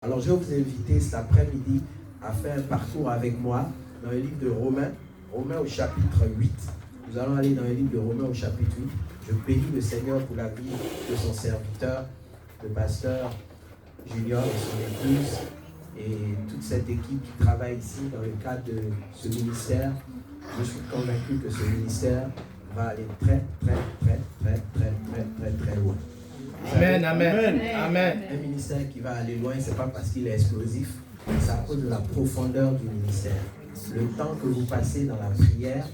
Alors je vais vous inviter cet après-midi à faire un parcours avec moi dans le livre de Romains, Romains au chapitre 8. Nous allons aller dans le livre de Romains au chapitre 8. Je bénis le Seigneur pour la vie de son serviteur, le pasteur Junior et son épouse et toute cette équipe qui travaille ici dans le cadre de ce ministère. Je suis convaincu que ce ministère va aller très loin. Amen, amen, amen. Un ministère qui va aller loin, ce n'est pas parce qu'il est explosif, c'est à cause de la profondeur du ministère. Le temps que vous passez dans la prière,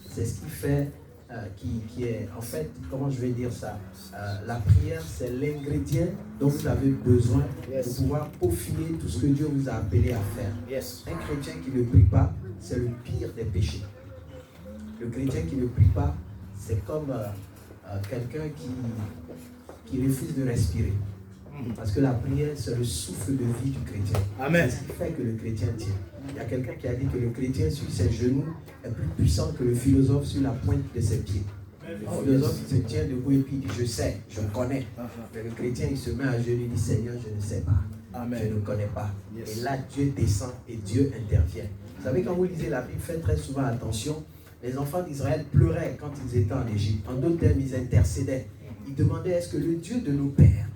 c'est ce qui fait, qui est, en fait, comment je vais dire ça, la prière, c'est l'ingrédient dont vous avez besoin pour pouvoir peaufiner tout ce que Dieu vous a appelé à faire. Un chrétien qui ne prie pas, c'est le pire des péchés. Le chrétien qui ne prie pas, c'est comme quelqu'un qui refuse de respirer. Parce que la prière, c'est le souffle de vie du chrétien. Amen. C'est ce qui fait que le chrétien tient. Il y a quelqu'un qui a dit que le chrétien sur ses genoux est plus puissant que le philosophe sur la pointe de ses pieds. Le philosophe, il se tient debout et puis il dit, je sais, je connais. Mais le chrétien, il se met à genoux et dit, Seigneur, je ne sais pas. Amen. Je ne connais pas. Et là, Dieu descend et Dieu intervient. Vous savez, quand vous lisez la Bible, faites très souvent attention. Les enfants d'Israël pleuraient quand ils étaient en Égypte. En d'autres termes, ils intercédaient. Ils demandaient, est-ce que le Dieu de nos pères,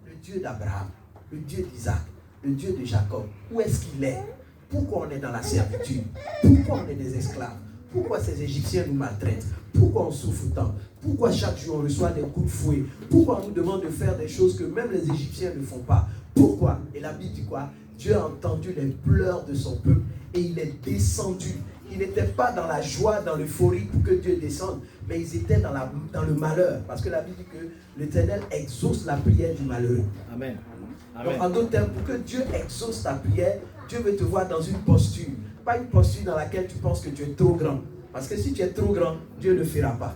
le Dieu d'Abraham, le Dieu d'Isaac, le Dieu de Jacob, où est-ce qu'il est? Pourquoi on est dans la servitude? Pourquoi on est des esclaves? Pourquoi ces Égyptiens nous maltraitent? Pourquoi on souffre tant? Pourquoi chaque jour on reçoit des coups de fouet? Pourquoi on nous demande de faire des choses que même les Égyptiens ne font pas? Pourquoi? Et la Bible dit quoi? Dieu a entendu les pleurs de son peuple et il est descendu. Ils n'étaient pas dans la joie, dans l'euphorie pour que Dieu descende, mais ils étaient dans le malheur. Parce que la Bible dit que l'Éternel exauce la prière du malheureux. Amen. Donc, en d'autres termes, pour que Dieu exauce ta prière, Dieu veut te voir dans une posture. Pas une posture dans laquelle tu penses que tu es trop grand. Parce que si tu es trop grand, Dieu ne le fera pas.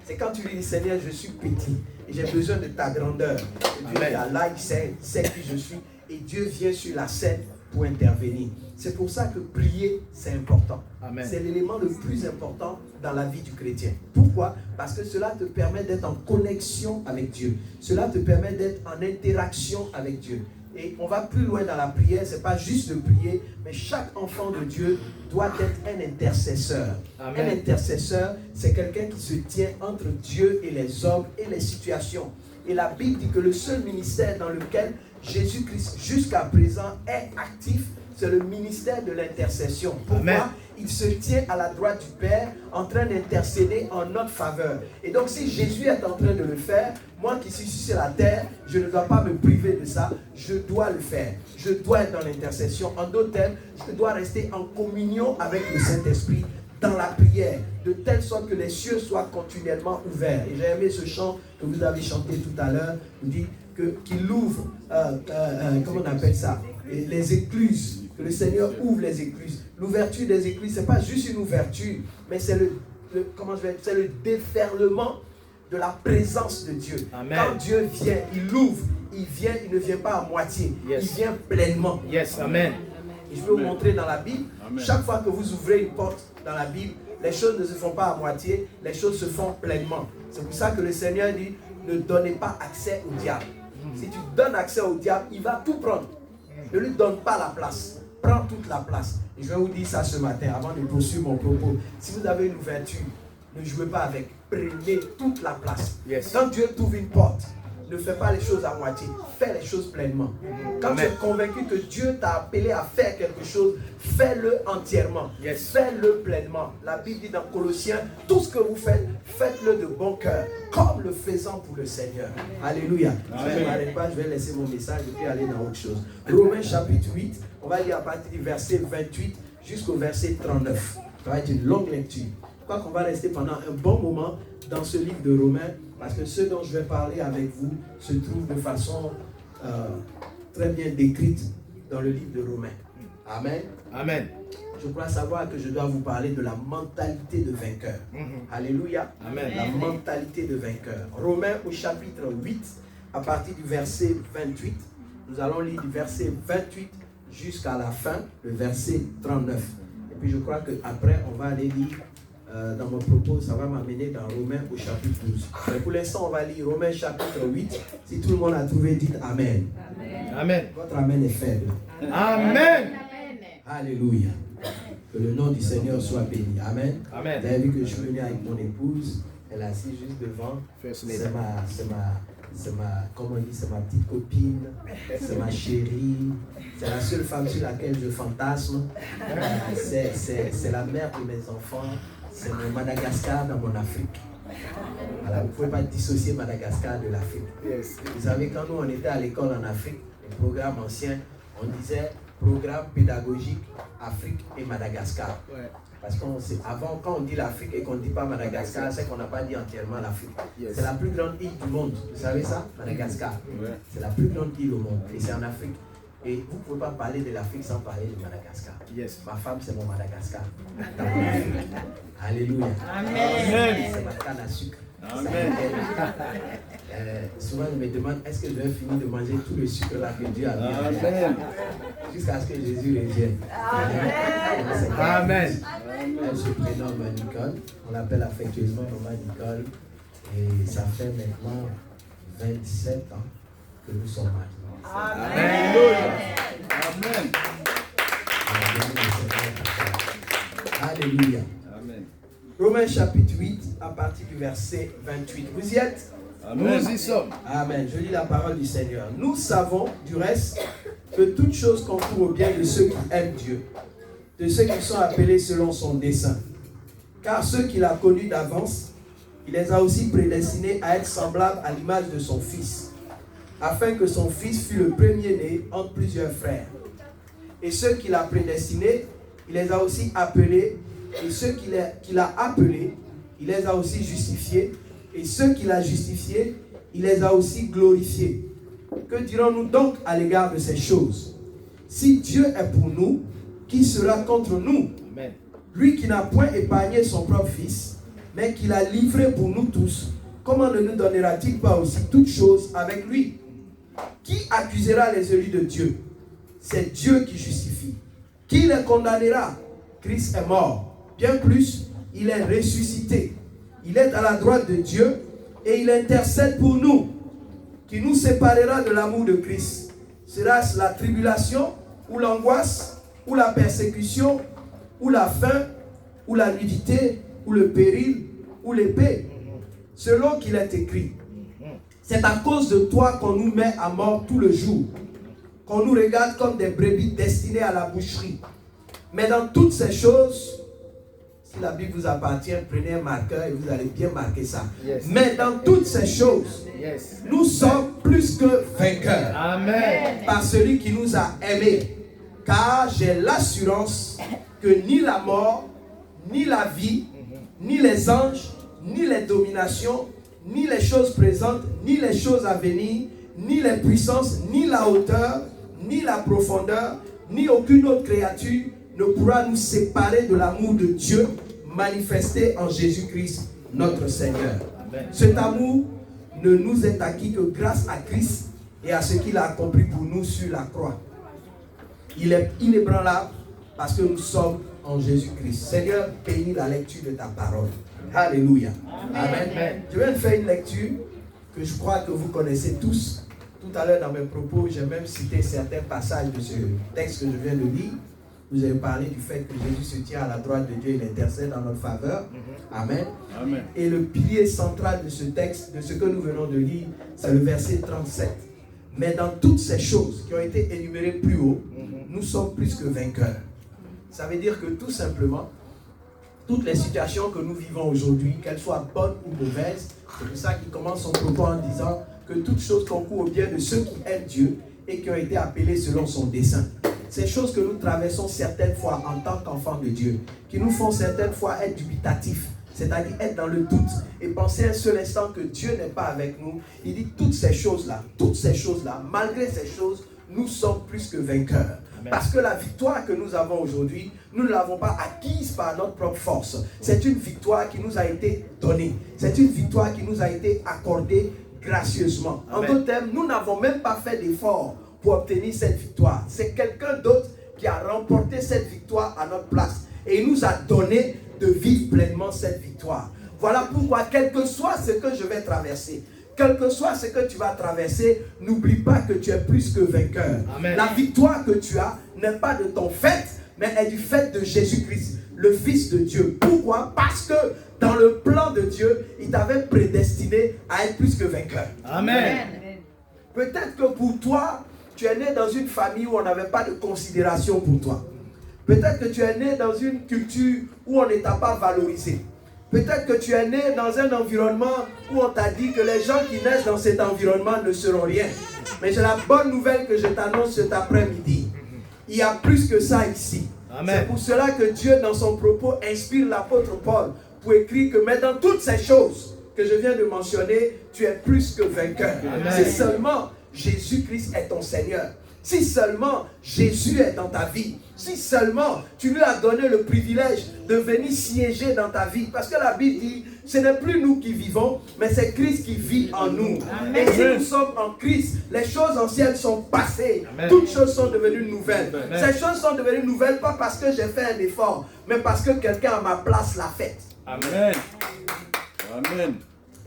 C'est quand tu lui dis, Seigneur, je suis petit et j'ai besoin de ta grandeur. Et Dieu est là, il sait qui je suis. Et Dieu vient sur la scène pour intervenir. C'est pour ça que prier, c'est important. C'est l'élément le plus important dans la vie du chrétien. Pourquoi? Parce que cela te permet d'être en connexion avec Dieu. Cela te permet d'être en interaction avec Dieu. Et on va plus loin dans la prière, ce n'est pas juste de prier, mais chaque enfant de Dieu doit être un intercesseur. Un intercesseur, c'est quelqu'un qui se tient entre Dieu et les hommes et les situations. Et la Bible dit que le seul ministère dans lequel Jésus-Christ jusqu'à présent est actif, c'est le ministère de l'intercession. Pourquoi? Il se tient à la droite du Père en train d'intercéder en notre faveur. Et donc si Jésus est en train de le faire, moi qui suis sur la terre, je ne dois pas me priver de ça, je dois le faire. Je dois être dans l'intercession. En d'autres termes, je dois rester en communion avec le Saint-Esprit dans la prière, de telle sorte que les cieux soient continuellement ouverts. Et j'ai aimé ce chant que vous avez chanté tout à l'heure, vous dit qu'il ouvre, comment on appelle ça, les écluses, que le Seigneur ouvre les écluses. L'ouverture des écluses, ce n'est pas juste une ouverture, mais c'est c'est le déferlement de la présence de Dieu. Amen. Quand Dieu vient, il ouvre, il ne vient pas à moitié, il vient pleinement. Amen. Et je vais vous montrer dans la Bible, chaque fois que vous ouvrez une porte dans la Bible, les choses ne se font pas à moitié, les choses se font pleinement. C'est pour ça que le Seigneur dit, ne donnez pas accès au diable. Si tu donnes accès au diable, il va tout prendre. Ne lui donne pas la place. Prends toute la place. Et je vais vous dire ça ce matin, avant de poursuivre mon propos. Si vous avez une ouverture, ne jouez pas avec. Prenez toute la place. Quand Dieu t'ouvre une porte, ne fais pas les choses à moitié. Fais les choses pleinement. Quand tu es convaincu que Dieu t'a appelé à faire quelque chose, fais-le entièrement. Fais-le pleinement. La Bible dit dans Colossiens, tout ce que vous faites, faites-le de bon cœur, comme le faisant pour le Seigneur. Alléluia. Je ne m'arrête pas, je vais laisser mon message et puis aller dans autre chose. Romains chapitre 8, on va lire à partir du verset 28 jusqu'au verset 39. Ça va être une longue lecture. Je crois qu'on va rester pendant un bon moment dans ce livre de Romains, parce que ce dont je vais parler avec vous se trouve de façon très bien décrite dans le livre de Romains. Amen. Amen. Je crois savoir que je dois vous parler de la mentalité de vainqueur. Alléluia. Amen. La mentalité de vainqueur. Romains au chapitre 8, à partir du verset 28. Nous allons lire du verset 28 jusqu'à la fin, le verset 39. Et puis je crois qu'après, on va aller lire dans mon propos, ça va m'amener dans Romains au chapitre 12. Mais pour l'instant, on va lire Romains chapitre 8. Si tout le monde a trouvé, dites Amen. Amen. Votre Amen est faible. Amen. Alléluia. Que le nom du Seigneur soit béni. Amen. Amen. Vous avez vu que je suis venu avec mon épouse. Elle est assise juste devant. C'est ma petite copine. C'est ma chérie. C'est la seule femme sur laquelle je fantasme. C'est la mère de mes enfants. C'est mon Madagascar dans mon Afrique. Voilà, vous ne pouvez pas dissocier Madagascar de l'Afrique. Yes. Vous savez, quand nous on était à l'école en Afrique, les programmes anciens, on disait programme pédagogique Afrique et Madagascar. Ouais. Parce qu'avant, quand on dit l'Afrique et qu'on ne dit pas Madagascar, c'est qu'on n'a pas dit entièrement l'Afrique. Yes. C'est la plus grande île du monde. Vous savez ça? Madagascar. Ouais. C'est la plus grande île au monde. Et c'est en Afrique. Et vous ne pouvez pas parler de l'Afrique sans parler de Madagascar. Yes. Ma femme, c'est mon Madagascar. Alléluia. Amen. C'est ma canne à sucre. Amen. Souvent, je me demande, est-ce que je vais finir de manger tout le sucre là que Dieu a mis? Amen. Jusqu'à ce que Jésus revienne. Amen. Amen. Elle se prénomme Nicole. On l'appelle affectueusement Maman Nicole. Et ça fait maintenant 27 ans que nous sommes mariés. Amen. Amen. Alléluia. Amen. Romains chapitre 8, à partir du verset 28. Vous y êtes? Amen. Nous y sommes. Amen. Je lis la parole du Seigneur. Nous savons, du reste, que toute chose concourt au bien de ceux qui aiment Dieu, de ceux qui sont appelés selon son dessein. Car ceux qu'il a connus d'avance, il les a aussi prédestinés à être semblables à l'image de son Fils, afin que son Fils fût le premier-né entre plusieurs frères. Et ceux qu'il a prédestinés, il les a aussi appelés. Et ceux qu'il a appelés, il les a aussi justifiés. Et ceux qu'il a justifiés, il les a aussi glorifiés. Que dirons-nous donc à l'égard de ces choses? Si Dieu est pour nous, qui sera contre nous? Amen. Lui qui n'a point épargné son propre Fils, mais qui l'a livré pour nous tous, comment ne nous donnera-t-il pas aussi toutes choses avec lui? Qui accusera les élus de Dieu? C'est Dieu qui justifie. Qui les condamnera? Christ est mort. Bien plus, il est ressuscité. Il est à la droite de Dieu et il intercède pour nous. Qui nous séparera de l'amour de Christ? Sera-ce la tribulation, ou l'angoisse, ou la persécution, ou la faim, ou la nudité, ou le péril, ou l'épée? Selon qu'il est écrit, c'est à cause de toi qu'on nous met à mort tout le jour, qu'on nous regarde comme des brebis destinées à la boucherie. Mais dans toutes ces choses, si la Bible vous appartient, prenez un marqueur et vous allez bien marquer ça. Yes. Mais dans toutes ces choses, yes, nous sommes plus que vainqueurs. Amen. Par celui qui nous a aimés. Car j'ai l'assurance que ni la mort, ni la vie, ni les anges, ni les dominations, ni les choses présentes, ni les choses à venir, ni les puissances, ni la hauteur, ni la profondeur, ni aucune autre créature ne pourra nous séparer de l'amour de Dieu manifesté en Jésus-Christ, notre Seigneur. Amen. Cet amour ne nous est acquis que grâce à Christ et à ce qu'il a accompli pour nous sur la croix. Il est inébranlable parce que nous sommes en Jésus-Christ. Seigneur, bénis la lecture de ta parole. Alléluia. Amen. Amen. Je vais faire une lecture que je crois que vous connaissez tous. Tout à l'heure dans mes propos, j'ai même cité certains passages de ce texte que je viens de lire. Vous avez parlé du fait que Jésus se tient à la droite de Dieu, il intercède en notre faveur. Amen. Amen. Et le pilier central de ce texte, de ce que nous venons de lire, c'est le verset 37. Mais dans toutes ces choses qui ont été énumérées plus haut, nous sommes plus que vainqueurs. Ça veut dire que tout simplement, toutes les situations que nous vivons aujourd'hui, qu'elles soient bonnes ou mauvaises, c'est pour ça qu'il commence son propos en disant que toutes choses concourent au bien de ceux qui aiment Dieu et qui ont été appelés selon son dessein. Ces choses que nous traversons certaines fois en tant qu'enfants de Dieu, qui nous font certaines fois être dubitatifs, c'est-à-dire être dans le doute et penser un seul instant que Dieu n'est pas avec nous. Il dit toutes ces choses-là, malgré ces choses, nous sommes plus que vainqueurs. Amen. Parce que la victoire que nous avons aujourd'hui, nous ne l'avons pas acquise par notre propre force. C'est une victoire qui nous a été donnée. C'est une victoire qui nous a été accordée gracieusement. Amen. En d'autres termes, nous n'avons même pas fait d'effort pour obtenir cette victoire. C'est quelqu'un d'autre qui a remporté cette victoire à notre place. Et il nous a donné de vivre pleinement cette victoire. Voilà pourquoi, quel que soit ce que je vais traverser, quel que soit ce que tu vas traverser, n'oublie pas que tu es plus que vainqueur. Amen. La victoire que tu as n'est pas de ton fait, mais est du fait de Jésus-Christ, le Fils de Dieu. Pourquoi? Parce que dans le plan de Dieu, il t'avait prédestiné à être plus que vainqueur. Amen. Peut-être que pour toi, tu es né dans une famille où on n'avait pas de considération pour toi. Peut-être que tu es né dans une culture où on ne t'a pas valorisé. Peut-être que tu es né dans un environnement où on t'a dit que les gens qui naissent dans cet environnement ne seront rien. Mais j'ai la bonne nouvelle que je t'annonce cet après-midi. Il y a plus que ça ici. C'est pour cela que Dieu, dans son propos, inspire l'apôtre Paul pour écrire que, mais dans toutes ces choses que je viens de mentionner, tu es plus que vainqueur. C'est seulement Jésus-Christ est ton Seigneur. Si seulement Jésus est dans ta vie, si seulement tu lui as donné le privilège de venir siéger dans ta vie, parce que la Bible dit, ce n'est plus nous qui vivons, mais c'est Christ qui vit en nous. Amen. Et si nous sommes en Christ, les choses anciennes sont passées. Amen. Toutes choses sont devenues nouvelles. Amen. Ces choses sont devenues nouvelles pas parce que j'ai fait un effort, mais parce que quelqu'un à ma place l'a fait. Amen. Amen.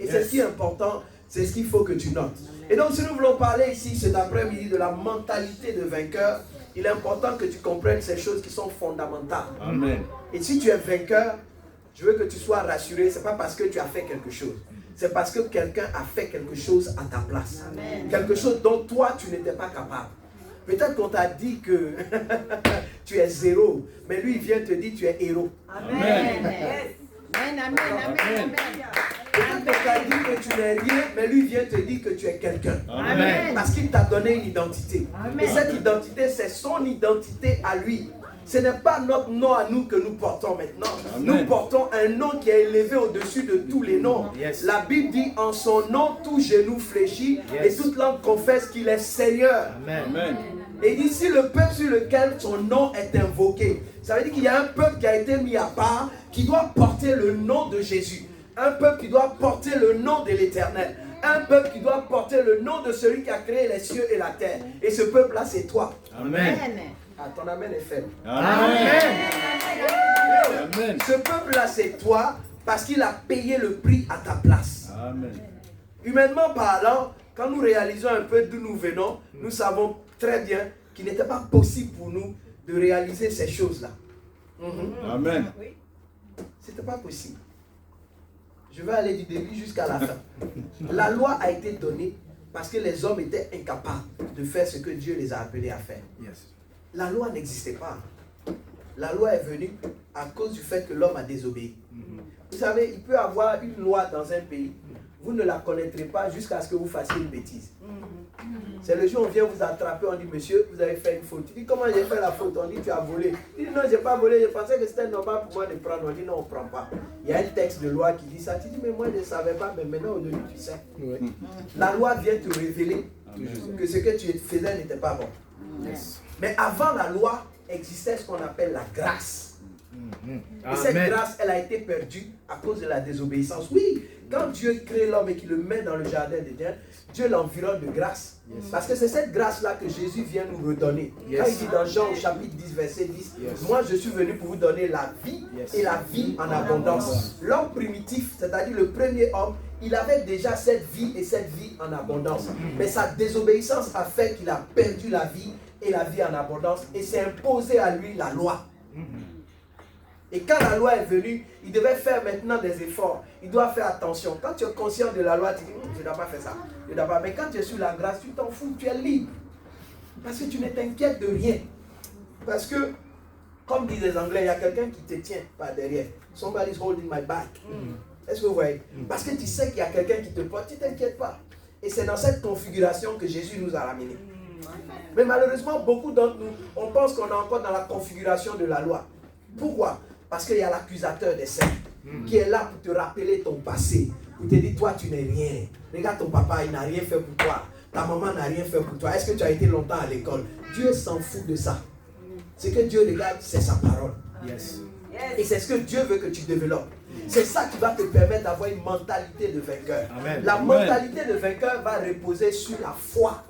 Et c'est ce qui est important, c'est ce qu'il faut que tu notes. Et donc, si nous voulons parler ici cet après-midi de la mentalité de vainqueur, il est important que tu comprennes ces choses qui sont fondamentales. Amen. Et si tu es vainqueur, je veux que tu sois rassuré, ce n'est pas parce que tu as fait quelque chose. C'est parce que quelqu'un a fait quelque chose à ta place. Amen. Quelque chose dont toi, tu n'étais pas capable. Peut-être qu'on t'a dit que tu es zéro, mais lui, il vient te dire que tu es héros. Amen. Amen. Amen. Amen. Amen. Peut-être qu'on t'a dit que tu n'es rien, mais lui vient te dire que tu es quelqu'un. Amen. Parce qu'il t'a donné une identité. Amen. Et cette identité, c'est son identité à lui. Ce n'est pas notre nom à nous que nous portons maintenant. Amen. Nous portons un nom qui est élevé au-dessus de tous les noms. Yes. La Bible dit, en son nom, tout genou fléchit, yes, et toute langue confesse qu'il est Seigneur. Amen. Amen. Et ici, le peuple sur lequel son nom est invoqué, ça veut dire qu'il y a un peuple qui a été mis à part, qui doit porter le nom de Jésus. Un peuple qui doit porter le nom de l'Éternel. Un peuple qui doit porter le nom de celui qui a créé les cieux et la terre. Et ce peuple-là, c'est toi. Amen. Ah, ton amen est faible. Amen. Amen. Ce peuple-là, c'est toi parce qu'il a payé le prix à ta place. Amen. Humainement parlant, quand nous réalisons un peu d'où nous venons, nous savons très bien qu'il n'était pas possible pour nous de réaliser ces choses-là. Amen. C'était pas possible. Je vais aller du début jusqu'à la fin. La loi a été donnée parce que les hommes étaient incapables de faire ce que Dieu les a appelés à faire. Yes. La loi n'existait pas. La loi est venue à cause du fait que l'homme a désobéi. Vous savez, il peut y avoir une loi dans un pays. Vous ne la connaîtrez pas jusqu'à ce que vous fassiez une bêtise. C'est le jour où on vient vous attraper, on dit, monsieur, vous avez fait une faute. Tu dis, comment j'ai fait la faute? On dit, tu as volé. Tu dis, non, je n'ai pas volé, je pensais que c'était normal pour moi de prendre. On dit, non, on ne prend pas. Il y a un texte de loi qui dit ça. Tu dis, mais moi, je ne savais pas, mais maintenant, aujourd'hui, tu sais. Oui. La loi vient te révéler que ce que tu faisais n'était pas bon. Yes. Mais avant la loi, existait ce qu'on appelle la grâce. Et cette grâce, elle a été perdue à cause de la désobéissance. Oui, quand Dieu crée l'homme et qu'il le met dans le jardin d'Éden, Dieu l'environne de grâce. Yes. Parce que c'est cette grâce-là que Jésus vient nous redonner. Yes. Quand il dit dans Jean au chapitre 10, verset 10, yes, moi je suis venu pour vous donner la vie, yes, et la vie en abondance. L'homme primitif, c'est-à-dire le premier homme, il avait déjà cette vie et cette vie en abondance. Mais sa désobéissance a fait qu'il a perdu la vie et la vie en abondance et s'est imposé à lui la loi. Et quand la loi est venue, il devait faire maintenant des efforts. Il doit faire attention. Quand tu es conscient de la loi, tu dis, je ne dois pas faire ça. Je dois pas. Mais quand tu es sur la grâce, tu t'en fous, tu es libre. Parce que tu ne t'inquiètes de rien. Parce que, comme disent les Anglais, il y a quelqu'un qui te tient par derrière. Somebody's holding my back. Est-ce que vous voyez? Parce que tu sais qu'il y a quelqu'un qui te porte, tu ne t'inquiètes pas. Et c'est dans cette configuration que Jésus nous a ramenés. Mais malheureusement, beaucoup d'entre nous, on pense qu'on est encore dans la configuration de la loi. Pourquoi? Parce qu'il y a l'accusateur des saints qui est là pour te rappeler ton passé. Pour te dire, toi, tu n'es rien. Regarde ton papa, il n'a rien fait pour toi. Ta maman n'a rien fait pour toi. Est-ce que tu as été longtemps à l'école? Dieu s'en fout de ça. Ce que Dieu regarde, c'est sa parole. Yes. Et c'est ce que Dieu veut que tu développes. C'est ça qui va te permettre d'avoir une mentalité de vainqueur. Amen. La mentalité de vainqueur va reposer sur la foi.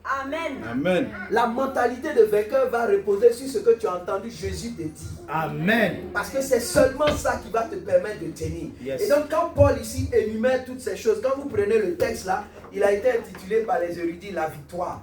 Amen. Amen. La mentalité de vainqueur va reposer sur ce que tu as entendu Jésus te dire. Amen. Parce que c'est seulement ça qui va te permettre de tenir. Yes. Et donc quand Paul ici énumère toutes ces choses, quand vous prenez le texte là, il a été intitulé par les érudits la victoire.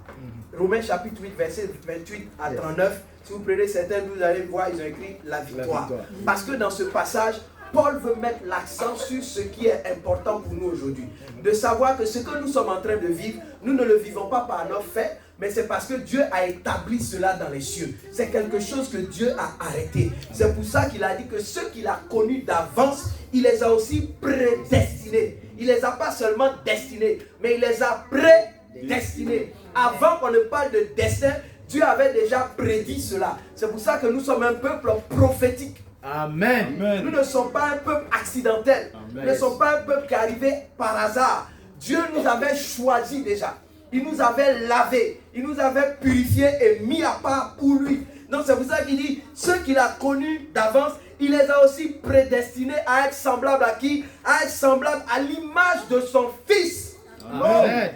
Romains chapitre 8, verset 28 à 39. Si vous prenez certains, vous allez voir, ils ont écrit la victoire. Parce que dans ce passage, Paul veut mettre l'accent sur ce qui est important pour nous aujourd'hui. De savoir que ce que nous sommes en train de vivre, nous ne le vivons pas par nos faits, mais c'est parce que Dieu a établi cela dans les cieux. C'est quelque chose que Dieu a arrêté. C'est pour ça qu'il a dit que ceux qu'il a connus d'avance, il les a aussi prédestinés. Il ne les a pas seulement destinés, mais il les a prédestinés. Avant qu'on ne parle de destin, Dieu avait déjà prédit cela. C'est pour ça que nous sommes un peuple prophétique. Amen. Amen. Nous ne sommes pas un peuple accidentel. Nous ne sommes pas un peuple qui est arrivé par hasard. Dieu nous avait choisi déjà. Il nous avait lavé. Il nous avait purifié et mis à part pour lui. Donc c'est pour ça qu'il dit, ceux qu'il a connus d'avance, il les a aussi prédestinés à être semblables à qui? À être semblables à l'image de son Fils. Amen.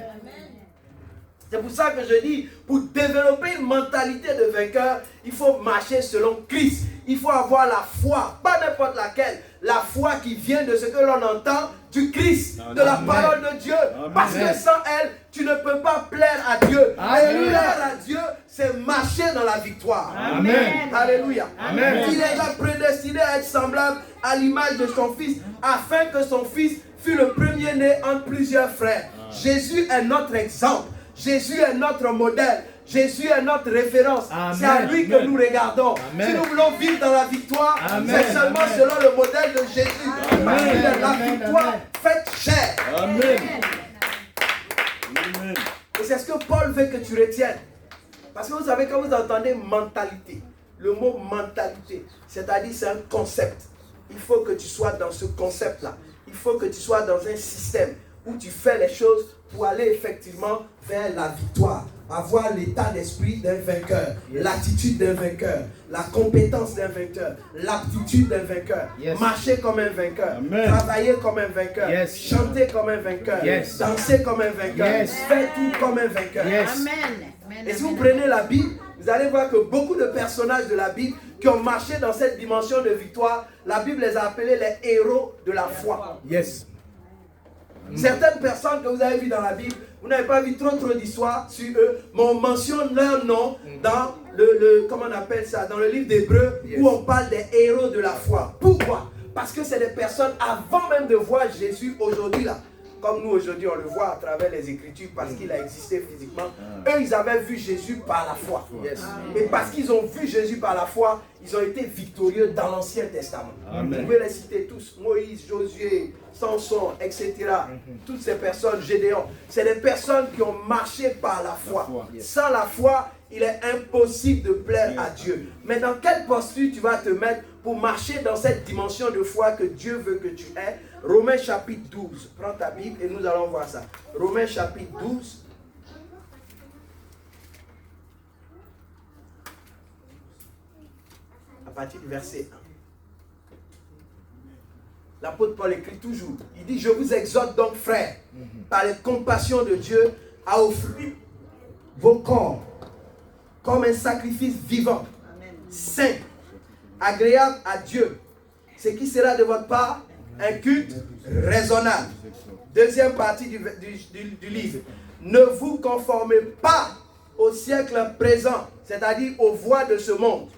C'est pour ça que je dis, pour développer une mentalité de vainqueur, il faut marcher selon Christ. Il faut avoir la foi, pas n'importe laquelle, la foi qui vient de ce que l'on entend du Christ, de la parole de Dieu. Parce que sans elle, tu ne peux pas plaire à Dieu. Et plaire à Dieu, c'est marcher dans la victoire. Amen. Alléluia. Amen. Il les a prédestinés à être semblables à l'image de son Fils, afin que son Fils fût le premier-né entre plusieurs frères. Jésus est notre exemple. Jésus est notre modèle. Jésus est notre référence. C'est à lui que nous regardons. Si nous voulons vivre dans la victoire, c'est seulement selon le modèle de Jésus. Parce qu'il est la victoire faite chair. Amen. Amen. Et c'est ce que Paul veut que tu retiennes. Parce que vous savez, quand vous entendez mentalité, le mot mentalité, c'est-à-dire c'est un concept. Il faut que tu sois dans ce concept-là. Il faut que tu sois dans un système où tu fais les choses pour aller effectivement vers la victoire. Avoir l'état d'esprit d'un vainqueur, l'attitude d'un vainqueur, la compétence d'un vainqueur, l'aptitude d'un vainqueur, marcher comme un vainqueur, travailler comme un vainqueur, chanter comme un vainqueur, danser comme un vainqueur, faire tout comme un vainqueur. Amen. Et si vous prenez la Bible, vous allez voir que beaucoup de personnages de la Bible qui ont marché dans cette dimension de victoire, la Bible les a appelés les héros de la foi. Certaines personnes que vous avez vues dans la Bible, vous n'avez pas vu trop d'histoires sur eux, mais on mentionne leur nom dans comment on appelle ça, dans le livre d'Hébreux, où on parle des héros de la foi. Pourquoi? Parce que c'est des personnes, avant même de voir Jésus aujourd'hui là, comme nous aujourd'hui on le voit à travers les Écritures parce qu'il a existé physiquement, eux ils avaient vu Jésus par la foi. Et parce qu'ils ont vu Jésus par la foi, ils ont été victorieux dans l'Ancien Testament. Vous pouvez les citer tous, Moïse, Josué, Samson, etc. Toutes ces personnes, Gédéon, c'est des personnes qui ont marché par la foi. Sans la foi, il est impossible de plaire à Dieu. Mais dans quelle posture tu vas te mettre pour marcher dans cette dimension de foi que Dieu veut que tu aies? Romains chapitre 12. Prends ta Bible et nous allons voir ça. Romains chapitre 12. À partir du verset 1. L'apôtre Paul écrit toujours. Il dit, je vous exhorte donc, frères, par les compassions de Dieu, à offrir vos corps comme un sacrifice vivant, saint, agréable à Dieu. Ce qui sera de votre part un culte raisonnable. Deuxième partie du livre. Ne vous conformez pas au siècle présent, c'est-à-dire aux voies de ce monde,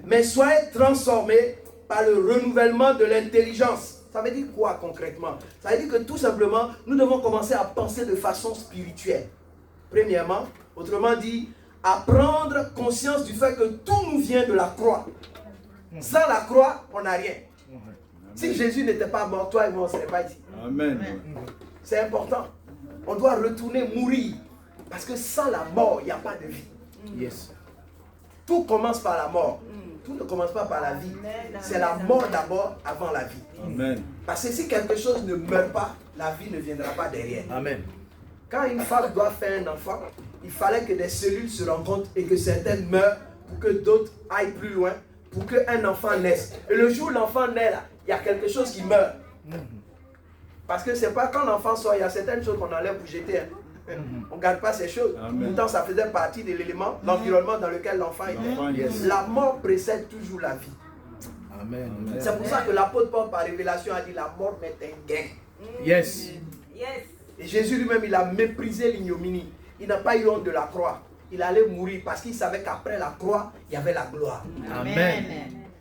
mais soyez transformés par le renouvellement de l'intelligence. Ça veut dire quoi concrètement? Ça veut dire que tout simplement, nous devons commencer à penser de façon spirituelle. Premièrement, autrement dit, à prendre conscience du fait que tout nous vient de la croix. Sans la croix, on n'a rien. Si Jésus n'était pas mort, toi et moi, on ne serait pas ici. Amen. C'est important. On doit retourner mourir. Parce que sans la mort, il n'y a pas de vie. Tout commence par la mort. Tout ne commence pas par la vie. C'est la mort d'abord avant la vie. Amen. Parce que si quelque chose ne meurt pas, la vie ne viendra pas derrière. Amen. Quand une femme doit faire un enfant, il fallait que des cellules se rencontrent et que certaines meurent pour que d'autres aillent plus loin, pour qu'un enfant naisse. Et le jour où l'enfant naît là, il y a quelque chose qui meurt. Parce que c'est pas quand l'enfant sort, il y a certaines choses qu'on enlève pour jeter. On ne garde pas ces choses. Amen. Pourtant, ça faisait partie de l'élément, l'environnement dans lequel l'enfant était. Yes. La mort précède toujours la vie. Amen. C'est pour ça que l'apôtre Paul, par révélation, a dit la mort est un gain. Yes. Et Jésus lui-même, il a méprisé l'ignominie. Il n'a pas eu honte de la croix. Il allait mourir parce qu'il savait qu'après la croix, il y avait la gloire. Amen.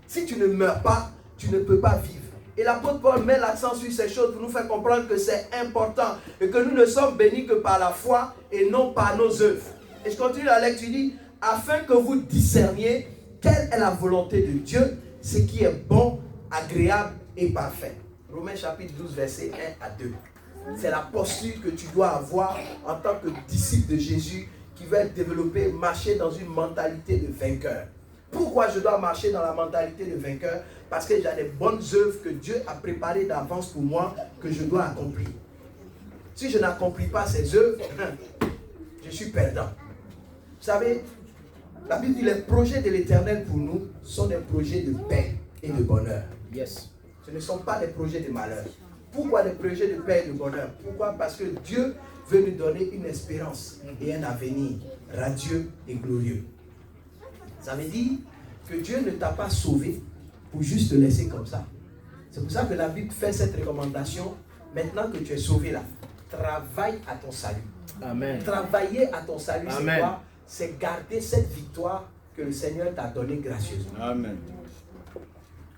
Si tu ne meurs pas, tu ne peux pas vivre. Et l'apôtre Paul met l'accent sur ces choses pour nous faire comprendre que c'est important et que nous ne sommes bénis que par la foi et non par nos œuvres. Et je continue la lecture, il dit, afin que vous discerniez quelle est la volonté de Dieu, ce qui est bon, agréable et parfait. Romains chapitre 12, verset 1 à 2. C'est la posture que tu dois avoir en tant que disciple de Jésus qui va développer, marcher dans une mentalité de vainqueur. Pourquoi je dois marcher dans la mentalité de vainqueur? Parce que j'ai des bonnes œuvres que Dieu a préparées d'avance pour moi que je dois accomplir. Si je n'accomplis pas ces œuvres, je suis perdant. Vous savez, la Bible dit les projets de l'Éternel pour nous sont des projets de paix et de bonheur. Yes. Ce ne sont pas des projets de malheur. Pourquoi des projets de paix et de bonheur? Pourquoi? Parce que Dieu veut nous donner une espérance et un avenir radieux et glorieux. Ça veut dire que Dieu ne t'a pas sauvé pour juste te laisser comme ça. C'est pour ça que la Bible fait cette recommandation. Maintenant que tu es sauvé là, travaille à ton salut. Amen. Travailler à ton salut, c'est Amen. quoi? C'est garder cette victoire que le Seigneur t'a donnée gracieusement. Amen.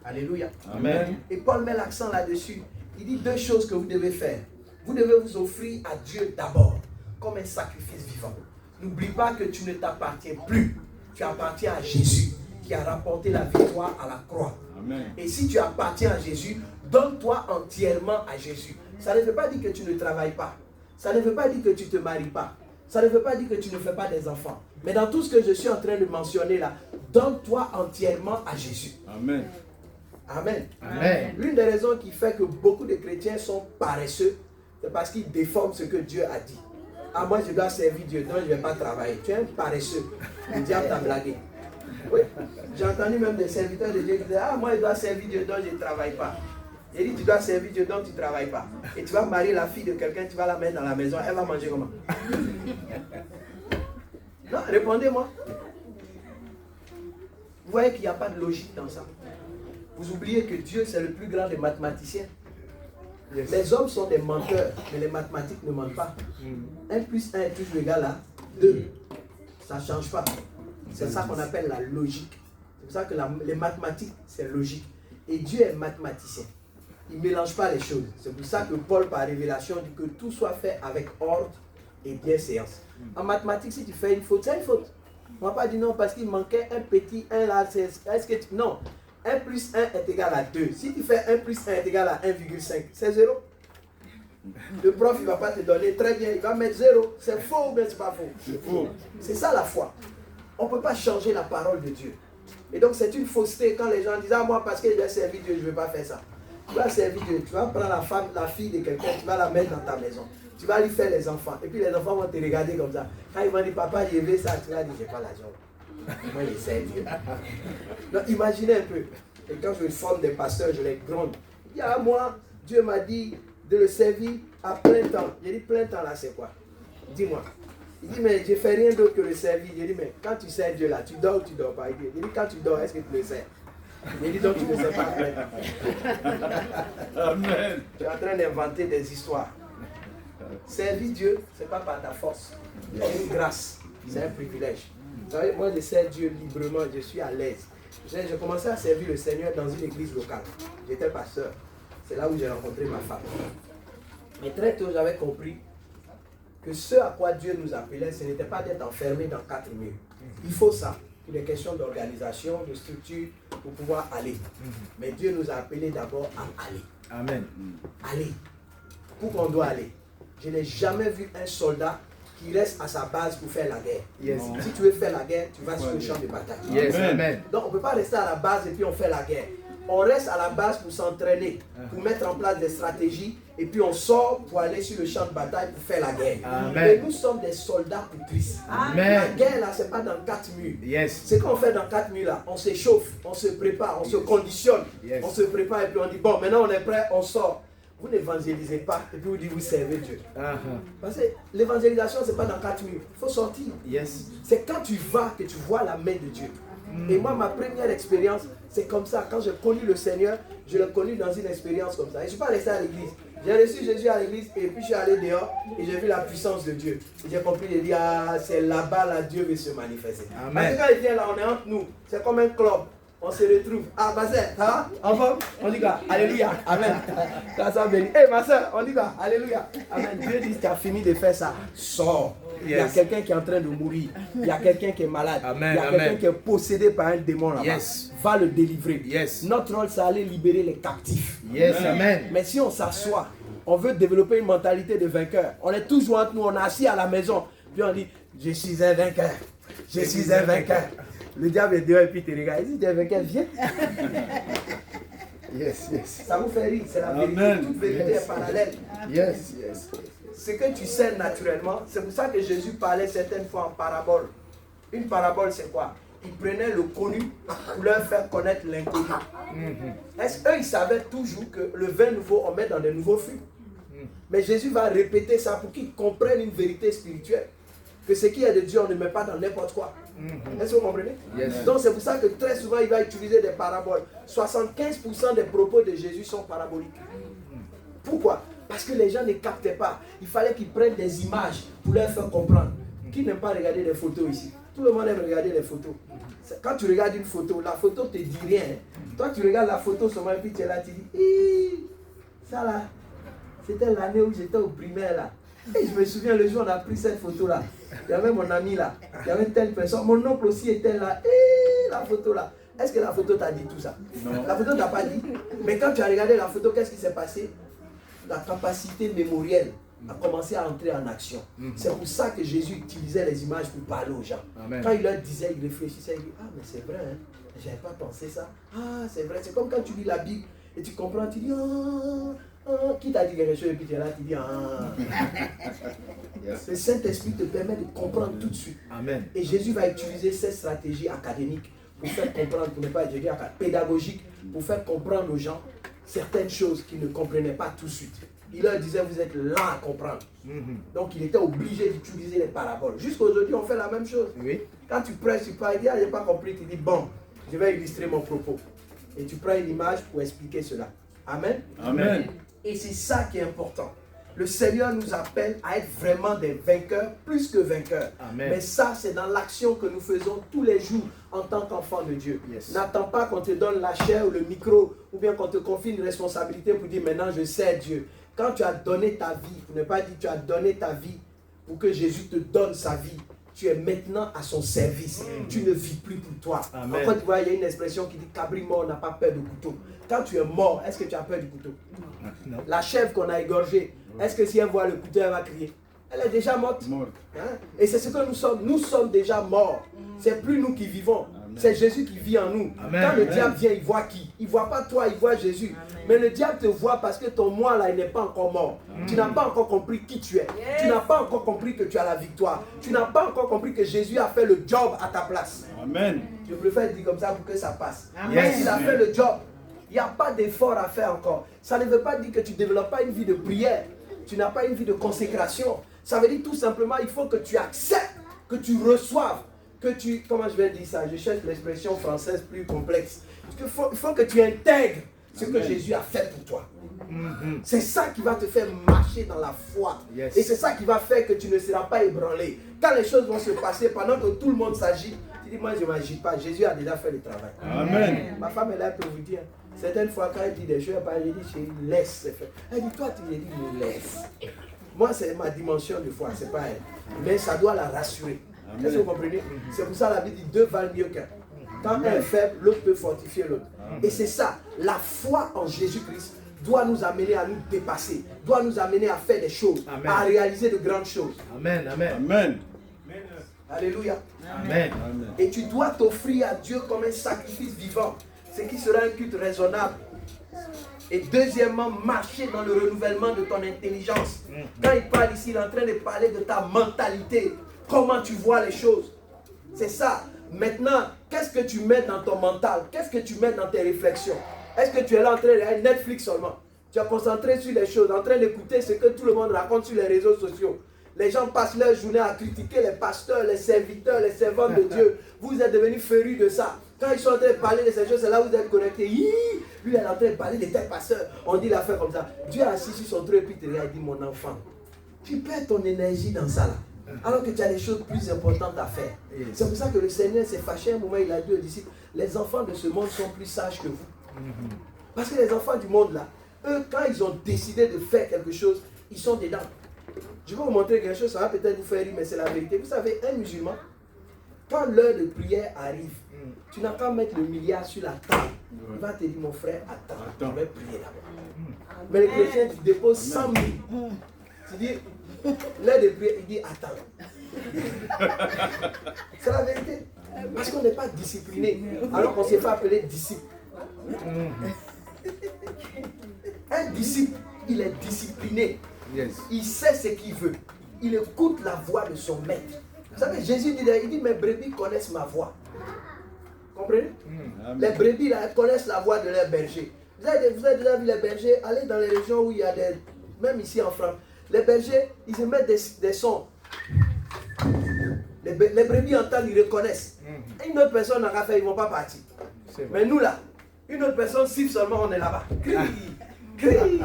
Alléluia. Amen. Et Paul met l'accent là-dessus. Il dit deux choses que vous devez faire. Vous devez vous offrir à Dieu d'abord, comme un sacrifice vivant. N'oublie pas que tu ne t'appartiens plus. Tu appartiens à Jésus, qui a rapporté la victoire à la croix. Amen. Et si tu appartiens à Jésus, donne-toi entièrement à Jésus. Ça ne veut pas dire que tu ne travailles pas. Ça ne veut pas dire que tu ne te maries pas. Ça ne veut pas dire que tu ne fais pas des enfants. Mais dans tout ce que je suis en train de mentionner là, donne-toi entièrement à Jésus. Amen. Amen. Amen. L'une des raisons qui fait que beaucoup de chrétiens sont paresseux, c'est parce qu'ils déforment ce que Dieu a dit. Ah, moi je dois servir Dieu, donc je ne vais pas travailler. Tu es un paresseux. Le diable t'a blagué. Oui. J'ai entendu même des serviteurs de Dieu qui disaient, ah, moi je dois servir Dieu, donc je ne travaille pas. J'ai dit, tu dois servir Dieu, donc tu ne travailles pas. Et tu vas marier la fille de quelqu'un, tu vas la mettre dans la maison, elle va manger comment? Non, répondez-moi. Vous voyez qu'il n'y a pas de logique dans ça. Vous oubliez que Dieu, c'est le plus grand des mathématiciens. Les hommes sont des menteurs, mais les mathématiques ne mentent pas. 1 plus 1 est toujours égal à 2. Ça ne change pas. C'est ça qu'on appelle la logique. C'est pour ça que les mathématiques, c'est logique. Et Dieu est mathématicien. Il ne mélange pas les choses. C'est pour ça que Paul, par révélation, dit que tout soit fait avec ordre et bienséance. En mathématiques, si tu fais une faute, c'est une faute. On ne va pas dire non parce qu'il manquait un petit 1 là. Non. 1 plus 1 est égal à 2. Si tu fais 1 plus 1 est égal à 1,5, c'est 0. Le prof, il ne va pas te donner très bien, il va mettre 0. C'est faux ou bien c'est pas faux? C'est faux. C'est ça la foi. On ne peut pas changer la parole de Dieu. Et donc c'est une fausseté quand les gens disent, ah moi parce que je vais servir Dieu, je ne vais pas faire ça. Tu vas servir Dieu, tu vas prendre la femme, la fille de quelqu'un, tu vas la mettre dans ta maison. Tu vas lui faire les enfants. Et puis les enfants vont te regarder comme ça. Quand ils vont dire, papa, j'ai vu ça, tu vas dire, j'ai pas l'argent. Moi, je sers Dieu. Donc, imaginez un peu. Et quand je forme des pasteurs, je les gronde. Il dit, ah, moi, Dieu m'a dit de le servir à plein temps. J'ai dit, plein temps là, c'est quoi? Dis-moi. Il dit, mais je ne fais rien d'autre que le servir. J'ai dit, mais quand tu sers Dieu là, tu dors ou tu ne dors pas? Il dit, quand tu dors, est-ce que tu le sers? J'ai dit, donc tu ne le sais pas. Amen. Tu es en train d'inventer des histoires. Servir Dieu, ce n'est pas par ta force. C'est une grâce. C'est un privilège. Vous savez, moi, je sers Dieu librement, je suis à l'aise. J'ai commencé à servir le Seigneur dans une église locale. J'étais pasteur. C'est là où j'ai rencontré ma femme. Mais très tôt, j'avais compris que ce à quoi Dieu nous appelait, ce n'était pas d'être enfermé dans 4 murs. Il faut ça pour des questions d'organisation, de structure, pour pouvoir aller. Mais Dieu nous a appelés d'abord à aller. Amen. Aller. Où qu'on doit aller. Je n'ai jamais vu un soldat qui reste à sa base pour faire la guerre. Yes. Si tu veux faire la guerre, tu vas sur le champ de bataille. Yes. Amen. Donc on ne peut pas rester à la base et puis on fait la guerre. On reste à la base pour s'entraîner, pour mettre en place des stratégies et puis on sort pour aller sur le champ de bataille pour faire la guerre. Amen. Et nous sommes des soldats pour Christ. Amen. La guerre là, ce n'est pas dans 4 murs. Yes. Ce qu'on fait dans 4 murs là, on s'échauffe, on se prépare, on se conditionne, Yes. on se prépare et puis on dit bon, maintenant on est prêt, on sort. vous n'évangélisez pas et puis vous dites vous servez Dieu. Parce que l'évangélisation, ce n'est pas dans 4 minutes. Il faut sortir. Yes. C'est quand tu vas que tu vois la main de Dieu. Et moi, ma première expérience, c'est comme ça. Quand j'ai connu le Seigneur, je l'ai connu dans une expérience comme ça. Et je ne suis pas resté à l'église. J'ai reçu Jésus à l'église et puis je suis allé dehors et j'ai vu la puissance de Dieu. Et j'ai compris, j'ai dit, ah, c'est là-bas, là, Dieu veut se manifester. Amen. Parce que quand il vient là, on est entre nous. C'est comme un club. On se retrouve. Ah, ma soeur, ça va? Enfin, on dit quoi? Alléluia. Amen. Ça sera béni. Hé, ma soeur, on dit quoi? Alléluia. Amen. Dieu dit, tu as fini de faire ça. Sors. Il y a quelqu'un qui est en train de mourir. Il y a quelqu'un qui est malade. Amen, Il y a quelqu'un qui est possédé par un démon là-bas. Yes. Va le délivrer. Yes. Notre rôle, c'est aller libérer les captifs. Yes, amen. Mais si on s'assoit, on veut développer une mentalité de vainqueur. On est toujours entre nous, on est assis à la maison. Puis on dit, je suis un vainqueur. Je suis un vainqueur. Le diable est dehors et puis il te regarde. Il dit, tu es vainqueur, viens. Yes, yes. Ça vous fait rire, c'est la vérité. Amen. Toute vérité est parallèle. Yes, yes. Ce que tu sais naturellement, c'est pour ça que Jésus parlait certaines fois en parabole. Une parabole, c'est quoi? Il prenait le connu pour leur faire connaître l'inconnu. Est-ce qu'eux, ils savaient toujours que le vin nouveau, on met dans de nouveaux fruits? Mais Jésus va répéter ça pour qu'ils comprennent une vérité spirituelle. Que ce qui est de Dieu, on ne met pas dans n'importe quoi. Est-ce que vous comprenez? Yes. Donc c'est pour ça que très souvent, il va utiliser des paraboles. 75% des propos de Jésus sont paraboliques. Pourquoi? Parce que les gens ne captaient pas. Il fallait qu'ils prennent des images pour leur faire comprendre. Qui n'aime pas regarder des photos ici? Tout le monde aime regarder les photos. Quand tu regardes une photo, la photo ne te dit rien. Toi, tu regardes la photo seulement et puis tu es là, tu dis, ça là, c'était l'année où j'étais au primaire là. Et je me souviens le jour où on a pris cette photo là. Il y avait mon ami là, il y avait telle personne. Mon oncle aussi était là. Et la photo là. Est-ce que la photo t'a dit tout ça? Non. La photo t'a pas dit. Mais quand tu as regardé la photo, qu'est-ce qui s'est passé? La capacité mémorielle a commencé à entrer en action. C'est pour ça que Jésus utilisait les images pour parler aux gens. Amen. Quand il leur disait, il réfléchissait, il dit, ah mais c'est vrai, hein? J'avais pas pensé ça. Ah c'est vrai, c'est comme quand tu lis la Bible et tu comprends, tu dis, qui t'a dit quelque chose et puis tu es là, tu dis, Le Saint-Esprit te permet de comprendre tout de suite. Amen. Et Jésus va utiliser cette stratégie académique pour faire comprendre, pour ne pas dire pédagogique, pour faire comprendre aux gens certaines choses qu'ils ne comprenaient pas tout de suite. Il leur disait, vous êtes lents à comprendre. Donc il était obligé d'utiliser les paraboles. Jusqu'aujourd'hui, on fait la même chose. Oui. Quand tu prêches, tu parles, il dit, ah, je n'ai pas compris, tu dis, bon, je vais illustrer mon propos. Et tu prends une image pour expliquer cela. Amen. Amen. Et c'est ça qui est important. Le Seigneur nous appelle à être vraiment des vainqueurs, plus que vainqueurs. Amen. Mais ça, c'est dans l'action que nous faisons tous les jours en tant qu'enfants de Dieu. Yes. N'attends pas qu'on te donne la chair ou le micro, ou bien qu'on te confie une responsabilité pour dire maintenant je sers Dieu. Quand tu as donné ta vie, pour ne pas dire tu as donné ta vie pour que Jésus te donne sa vie, tu es maintenant à son service. Tu ne vis plus pour toi. Amen. En Côte d'Ivoire, il y a une expression qui dit cabri mort n'a pas peur de couteau. Quand tu es mort, est-ce que tu as peur du couteau? Non. La chèvre qu'on a égorgée, est-ce que si elle voit le couteau, elle va crier? Elle est déjà morte. Hein? Et c'est ce que nous sommes. Nous sommes déjà morts. C'est plus nous qui vivons. C'est Jésus qui vit en nous. Amen. Quand le diable vient, il voit qui? Il ne voit pas toi, il voit Jésus. Amen. Mais le diable te voit parce que ton moi là, il n'est pas encore mort. Tu n'as pas encore compris qui tu es. Yes. Tu n'as pas encore compris que tu as la victoire. Tu n'as pas encore compris que Jésus a fait le job à ta place. Amen. Je préfère dire comme ça pour que ça passe. Amen. Yes. Il a fait le job. Il n'y a pas d'effort à faire encore. Ça ne veut pas dire que tu ne développes pas une vie de prière. Tu n'as pas une vie de consécration. Ça veut dire tout simplement, il faut que tu acceptes, que tu reçoives, que tu... Comment je vais dire ça? Je cherche l'expression française plus complexe. Il faut que tu intègres ce que Jésus a fait pour toi. C'est ça qui va te faire marcher dans la foi. Yes. Et c'est ça qui va faire que tu ne seras pas ébranlé. Quand les choses vont se passer, pendant que tout le monde s'agit, tu dis, moi je ne m'agite pas. Jésus a déjà fait le travail. Amen. Ma femme est là pour vous dire. Certaines fois, quand elle dit des choses, elle dit, je laisse. Elle dit, toi, tu lui dis, me laisse. Moi, c'est ma dimension de foi, c'est pas elle. Mais ça doit la rassurer. Est-ce que vous comprenez? C'est pour ça la Bible dit, deux valent mieux qu'un. Quand un est faible, l'autre peut fortifier l'autre. Et c'est ça, la foi en Jésus-Christ doit nous amener à nous dépasser, doit nous amener à faire des choses, Amen. à réaliser de grandes choses. Amen. Amen. Amen. Alléluia. Amen. Amen. Et tu dois t'offrir à Dieu comme un sacrifice vivant, ce qui sera un culte raisonnable. Et deuxièmement, marcher dans le renouvellement de ton intelligence. Quand il parle ici, il est en train de parler de ta mentalité, comment tu vois les choses. C'est ça. Maintenant, qu'est-ce que tu mets dans ton mental? Qu'est-ce que tu mets dans tes réflexions? Est-ce que tu es là en train de regarder Netflix seulement? Tu es concentré sur les choses, en train d'écouter ce que tout le monde raconte sur les réseaux sociaux. Les gens passent leur journée à critiquer les pasteurs, les serviteurs, les servantes de Dieu. Vous êtes devenus férus de ça. Quand ils sont en train de parler de ces choses, c'est là où vous êtes connectés. Lui, il est en train de parler de tel pasteur. On dit l'affaire comme ça. Dieu est assis sur son trône et puis il te regarde et dit, mon enfant, tu perds ton énergie dans ça là. Alors que tu as des choses plus importantes à faire. C'est pour ça que le Seigneur s'est fâché un moment, il a dit aux disciples, les enfants de ce monde sont plus sages que vous. Parce que les enfants du monde là, eux, quand ils ont décidé de faire quelque chose, ils sont dedans. Je vais vous montrer quelque chose, ça va peut-être vous faire rire, mais c'est la vérité. Vous savez, un musulman, quand l'heure de prière arrive, tu n'as qu'à mettre le milliard sur la table. Il va te dire, mon frère, attends, on va prier d'abord. Mais les chrétiens, tu déposes 100 000. Tu dis, l'heure de prière, il dit, attends. C'est la vérité. Parce qu'on n'est pas discipliné. Alors qu'on s'est fait appeler disciple. Un disciple, il est discipliné. Il sait ce qu'il veut. Il écoute la voix de son maître. Vous savez, Jésus dit, il dit, mes brebis connaissent ma voix. Comprenez? Les brebis là, connaissent la voix de leur berger. Vous avez déjà vu les bergers aller dans les régions où il y a des... Même ici en France, les bergers, ils se mettent des sons. Les brebis entendent, ils reconnaissent. Une autre personne n'a qu'à faire, ils ne vont pas partir. Mais nous là, une autre personne siffle seulement, on est là-bas. Crie, crie,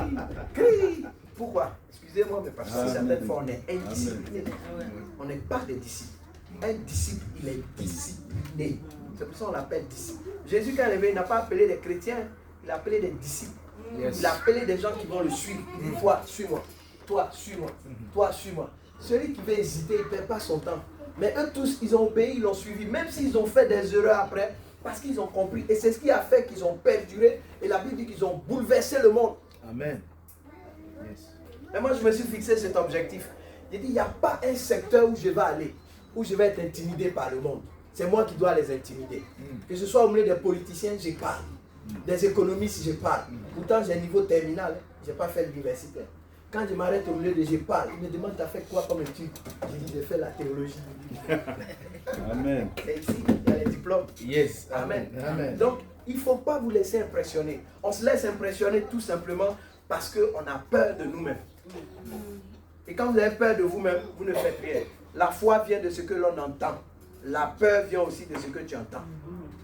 crie. Pourquoi? Excusez-moi, mais parce que certaines fois on est indiscipliné. On n'est pas des disciples. Un disciple, il est discipliné. C'est pour ça qu'on l'appelle disciple. Jésus, quand il est venu, il n'a pas appelé des chrétiens, il a appelé des disciples. Il a appelé des gens qui vont le suivre. Il dit, toi, suis-moi. Toi, suis-moi. Toi, suis-moi. Celui qui veut hésiter, il ne perd pas son temps. Mais eux tous, ils ont obéi, ils l'ont suivi. Même s'ils ont fait des erreurs après, parce qu'ils ont compris. Et c'est ce qui a fait qu'ils ont perduré. Et la Bible dit qu'ils ont bouleversé le monde. Amen. Et moi, je me suis fixé cet objectif. J'ai dit, il n'y a pas un secteur où je vais aller, où je vais être intimidé par le monde. C'est moi qui dois les intimider. Que ce soit au milieu des politiciens, je parle. Des économistes, je parle. Pourtant, j'ai un niveau terminal. Je n'ai pas fait l'université. Quand je m'arrête au milieu de je parle, ils me demandent, tu as fait quoi comme étude? Je dis, j'ai fait la théologie. Amen. Et ici, il y a les diplômes. Yes. Amen. Amen. Donc, il ne faut pas vous laisser impressionner. On se laisse impressionner tout simplement parce qu'on a peur de nous-mêmes. Et quand vous avez peur de vous-même, vous ne faites rien. La foi vient de ce que l'on entend. La peur vient aussi de ce que tu entends.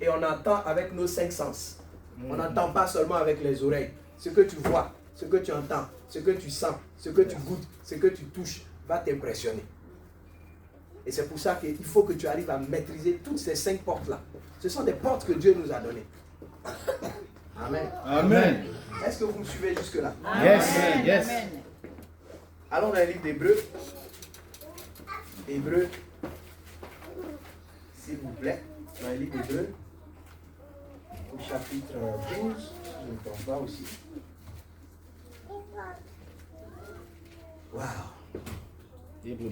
Et on entend avec nos 5 sens. On n'entend pas seulement avec les oreilles. Ce que tu vois, ce que tu entends, ce que tu sens, ce que tu goûtes, ce que tu touches va t'impressionner. Et c'est pour ça qu'il faut que tu arrives à maîtriser toutes ces 5 portes-là. Ce sont des portes que Dieu nous a données. Amen. Amen. Est-ce que vous me suivez jusque-là? Yes. Amen. Yes. Amen. Allons dans le livre d'Hébreux. Hébreux, s'il vous plaît, dans le livre d'Hébreux, au chapitre 12, je ne me trompe pas aussi. Waouh! Hébreux.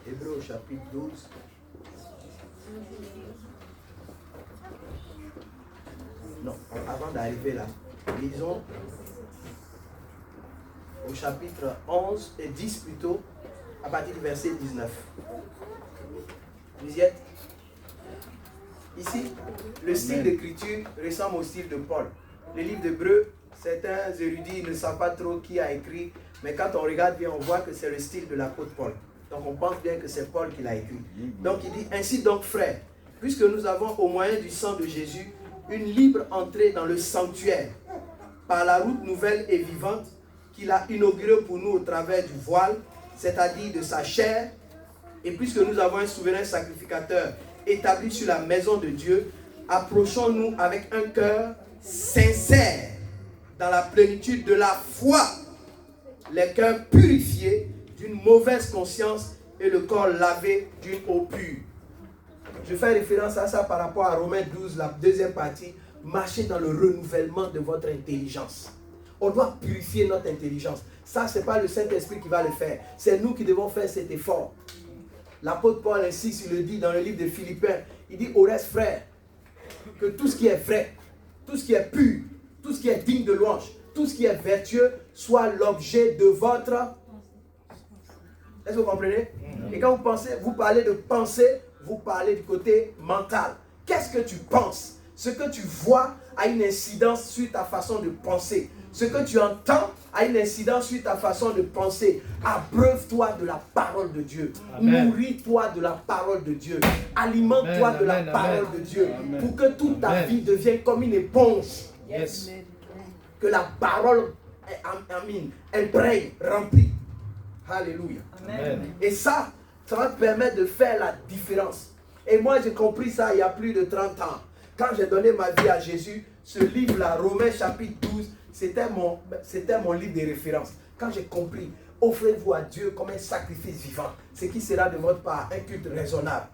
Hébreux au chapitre 12. Non, avant d'arriver là, lisons au chapitre 11 et 10 plutôt, à partir du verset 19. Vous y êtes? Ici, le style d'écriture ressemble au style de Paul. Le livre d'Hébreux, certains érudits ne savent pas trop qui a écrit, mais quand on regarde bien, on voit que c'est le style de l'apôtre Paul. Donc on pense bien que c'est Paul qui l'a écrit. Donc il dit, ainsi donc frères, puisque nous avons au moyen du sang de Jésus une libre entrée dans le sanctuaire, par la route nouvelle et vivante qu'il a inaugurée pour nous au travers du voile, c'est-à-dire de sa chair, et puisque nous avons un souverain sacrificateur établi sur la maison de Dieu, approchons-nous avec un cœur sincère, dans la plénitude de la foi, les cœurs purifiés d'une mauvaise conscience et le corps lavé d'une eau pure. Je fais référence à ça par rapport à Romains 12, la deuxième partie. Marchez dans le renouvellement de votre intelligence. On doit purifier notre intelligence. Ça, ce n'est pas le Saint-Esprit qui va le faire. C'est nous qui devons faire cet effort. L'apôtre Paul insiste, il le dit dans le livre de Philippiens. Il dit au reste, frère, que tout ce qui est vrai, tout ce qui est pur, tout ce qui est digne de louange, tout ce qui est vertueux, soit l'objet de votre... Est-ce que vous comprenez? Et quand vous pensez, vous parlez de pensée, vous parler du côté mental. Qu'est-ce que tu penses? Ce que tu vois a une incidence sur ta façon de penser. Ce que tu entends a une incidence sur ta façon de penser. Abreuve-toi de la parole de Dieu. Nourris-toi de la parole de Dieu. Alimente-toi de la parole de Dieu. Pour que toute ta vie devienne comme une éponge. Yes. Que la parole imprègne, remplit. Alléluia. Amen. Et ça va te permettre de faire la différence. Et moi, j'ai compris ça il y a plus de 30 ans. Quand j'ai donné ma vie à Jésus, ce livre-là, Romains chapitre 12, c'était mon livre de référence. Quand j'ai compris, offrez-vous à Dieu comme un sacrifice vivant, ce qui sera de votre part un culte raisonnable.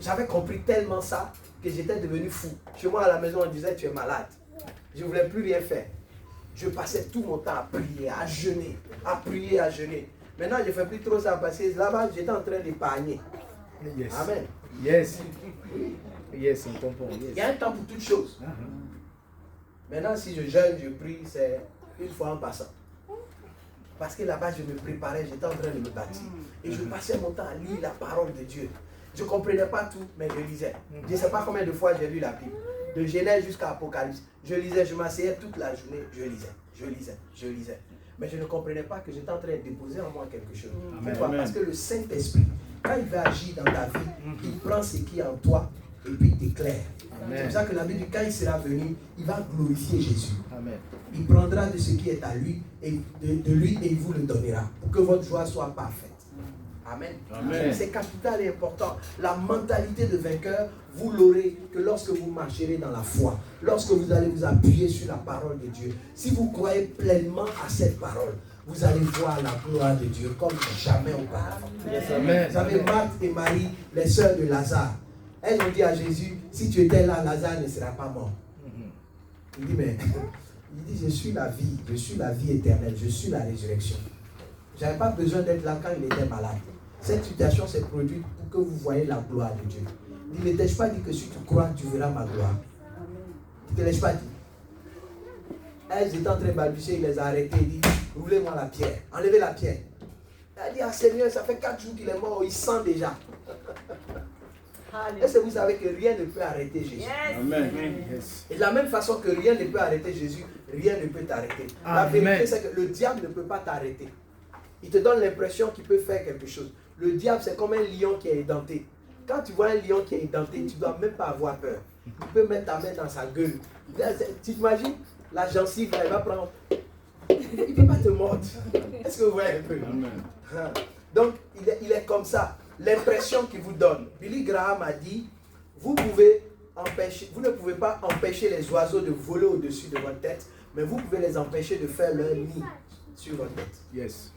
J'avais compris tellement ça que j'étais devenu fou. Chez moi à la maison, on disait tu es malade. Je ne voulais plus rien faire. Je passais tout mon temps à prier, à jeûner, à prier, à jeûner. Maintenant, je ne fais plus trop ça parce que là-bas, j'étais en train d'épargner. Yes. Amen. Yes. Yes, on comprend. Yes. Il y a un temps pour toutes choses. Maintenant, si je jeûne, je prie, c'est une fois en passant. Parce que là-bas, je me préparais, j'étais en train de me bâtir. Et je passais mon temps à lire la parole de Dieu. Je ne comprenais pas tout, mais je lisais. Je ne sais pas combien de fois j'ai lu la Bible. De Genèse jusqu'à Apocalypse. Je lisais, je m'asseyais toute la journée, je lisais. Mais je ne comprenais pas que j'étais en train de déposer en moi quelque chose. Pourquoi? Parce que le Saint-Esprit, quand il va agir dans ta vie, il prend ce qui est en toi et puis il t'éclaire. C'est pour ça que la Bible dit, quand il sera venu, il va glorifier Jésus. Amen. Il prendra de ce qui est à lui et de lui et il vous le donnera pour que votre joie soit parfaite. Amen. Amen. C'est capital et important. La mentalité de vainqueur, vous l'aurez que lorsque vous marcherez dans la foi, lorsque vous allez vous appuyer sur la parole de Dieu. Si vous croyez pleinement à cette parole, vous allez voir la gloire de Dieu comme jamais auparavant. Vous savez, Marthe et Marie, les sœurs de Lazare, elles ont dit à Jésus, si tu étais là, Lazare ne sera pas mort. Il dit, mais il dit, je suis la vie éternelle, je suis la résurrection. Je n'avais pas besoin d'être là quand il était malade. Cette situation s'est produite pour que vous voyez la gloire de Dieu. Il ne t'ai-je pas dit que si tu crois, tu verras ma gloire. Il ne te l'ai-je pas dit. Elles étaient en train de balbutier, il les a arrêtés, il dit, roulez-moi la pierre, enlevez la pierre. Elle dit, ah Seigneur, ça fait 4 jours qu'il est mort, il sent déjà. Est-ce que vous savez que rien ne peut arrêter Jésus? Amen. Et de la même façon que rien ne peut arrêter Jésus, rien ne peut t'arrêter. La vérité, c'est que le diable ne peut pas t'arrêter. Il te donne l'impression qu'il peut faire quelque chose. Le diable, c'est comme un lion qui est édenté. Quand tu vois un lion qui est édenté, tu ne dois même pas avoir peur. Tu peux mettre ta main dans sa gueule. Tu t'imagines? La gencive, elle va prendre. Il ne peut pas te mordre. Est-ce que vous voyez un peu? Amen. Donc, il est comme ça. L'impression qu'il vous donne. Billy Graham a dit, vous ne pouvez pas empêcher les oiseaux de voler au-dessus de votre tête, mais vous pouvez les empêcher de faire leur nid sur votre tête. Yes.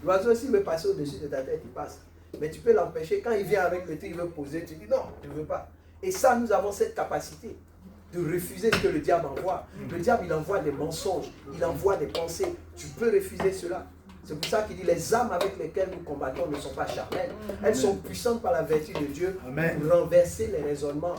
L'oiseau, s'il veut passer au-dessus de ta tête, il passe. Mais tu peux l'empêcher. Quand il vient avec le truc, il veut poser, tu dis non, je ne veux pas. Et ça, nous avons cette capacité de refuser ce que le diable envoie. Le diable, il envoie des mensonges, il envoie des pensées. Tu peux refuser cela. C'est pour ça qu'il dit, les âmes avec lesquelles nous combattons ne sont pas charnelles. Elles sont puissantes par la vertu de Dieu. Amen. Pour renverser les raisonnements,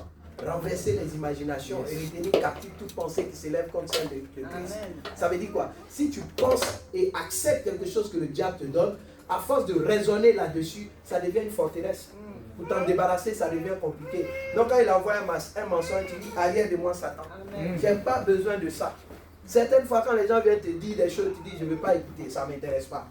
renverser les imaginations et retenir captive toute pensée qui s'élève contre celle de Christ. Ça veut dire quoi? Si tu penses et acceptes quelque chose que le diable te donne, à force de raisonner là-dessus, ça devient une forteresse. Pour t'en débarrasser, ça devient compliqué. Donc quand il envoie un mensonge, tu dis, arrière de moi Satan. Je n'ai pas besoin de ça. Certaines fois, quand les gens viennent te dire des choses, tu dis, je ne veux pas écouter, ça ne m'intéresse pas.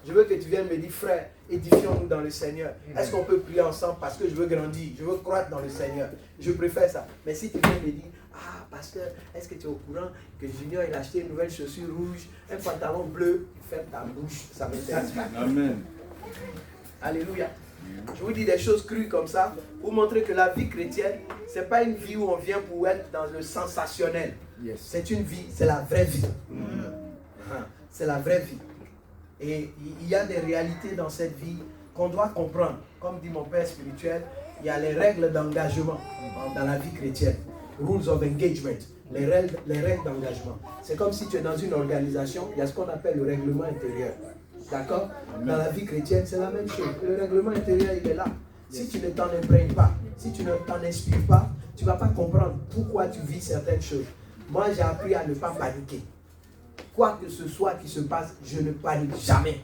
Je veux que tu viennes me dire, frère, édifions-nous dans le Seigneur. Est-ce qu'on peut prier ensemble parce que je veux grandir, je veux croître dans le Seigneur. Je préfère ça. Mais si tu viens me dire, ah, pasteur, est-ce que tu es au courant que Junior, il a acheté une nouvelle chaussure rouge, un pantalon bleu, ferme ta bouche, ça ne m'intéresse pas. Amen. Alléluia. Je vous dis des choses crues comme ça pour montrer que la vie chrétienne, ce n'est pas une vie où on vient pour être dans le sensationnel. Yes. C'est une vie, c'est la vraie vie. C'est la vraie vie. Et il y a des réalités dans cette vie qu'on doit comprendre. Comme dit mon père spirituel, il y a les règles d'engagement dans la vie chrétienne. Rules of engagement. Les règles d'engagement. C'est comme si tu es dans une organisation, il y a ce qu'on appelle le règlement intérieur. D'accord? Dans la vie chrétienne, c'est la même chose. Le règlement intérieur, il est là. Si tu ne t'en imprègnes pas, si tu ne t'en inspires pas, tu ne vas pas comprendre pourquoi tu vis certaines choses. Moi, j'ai appris à ne pas paniquer. Quoi que ce soit qui se passe, je ne panique jamais.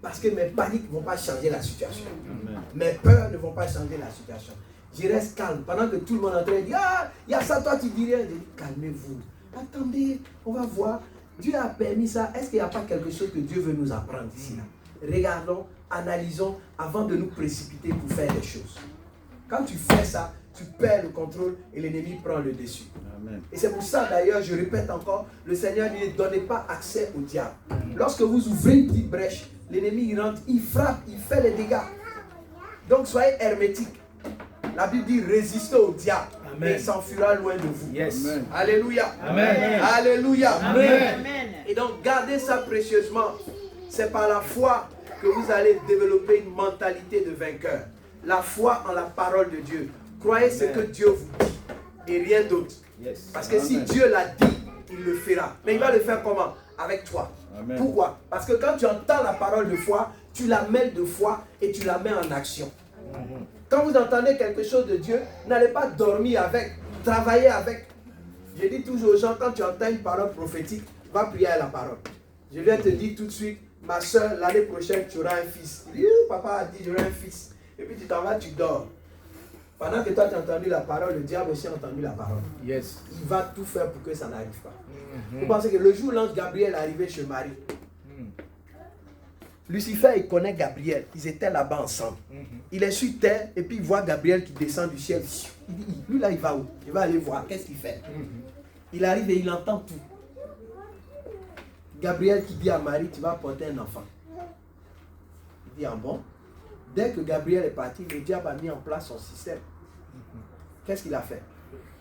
Parce que mes paniques ne vont pas changer la situation. Amen. Mes peurs ne vont pas changer la situation. Je reste calme. Pendant que tout le monde est en train de dire, ah, il y a ça, toi tu dis rien. Je dis, calmez-vous. Attendez, on va voir. Dieu a permis ça. Est-ce qu'il n'y a pas quelque chose que Dieu veut nous apprendre ici là? Regardons, analysons avant de nous précipiter pour faire des choses. Quand tu fais ça, tu perds le contrôle et l'ennemi prend le dessus. Amen. Et c'est pour ça d'ailleurs, je répète encore, le Seigneur ne donnez pas accès au diable. Lorsque vous ouvrez une petite brèche, l'ennemi il rentre, il frappe, il fait les dégâts. Donc soyez hermétiques. La Bible dit résistez au diable. Amen. Et il s'enfuira loin de vous. Yes. Amen. Alléluia. Amen. Alléluia. Amen. Et donc gardez ça précieusement. C'est par la foi que vous allez développer une mentalité de vainqueur. La foi en la parole de Dieu. Croyez ce que Dieu vous dit et rien d'autre. Yes. Parce que si Dieu l'a dit, il le fera. Mais il va le faire comment? Avec toi. Amen. Pourquoi? Parce que quand tu entends la parole de foi, tu la mêles de foi et tu la mets en action. Quand vous entendez quelque chose de Dieu, n'allez pas dormir avec, travailler avec. Je dis toujours aux gens, quand tu entends une parole prophétique, va prier à la parole. Je viens te dire tout de suite, ma soeur, l'année prochaine, tu auras un fils. Tu dis, papa a dit, j'aurai un fils. Et puis tu t'en vas, tu dors. Pendant que toi, tu as entendu la parole, le diable aussi a entendu la parole. Yes. Il va tout faire pour que ça n'arrive pas. Vous pensez que le jour où l'ange Gabriel est arrivé chez Marie, Lucifer, il connaît Gabriel. Ils étaient là-bas ensemble. Il est sur terre et puis il voit Gabriel qui descend du ciel. Il dit, lui là, il va où? Je vais aller voir. Qu'est-ce qu'il fait? Il arrive et il entend tout. Gabriel qui dit à Marie, tu vas porter un enfant. Il dit, ah bon? Dès que Gabriel est parti, le diable a mis en place son système. Qu'est-ce qu'il a fait?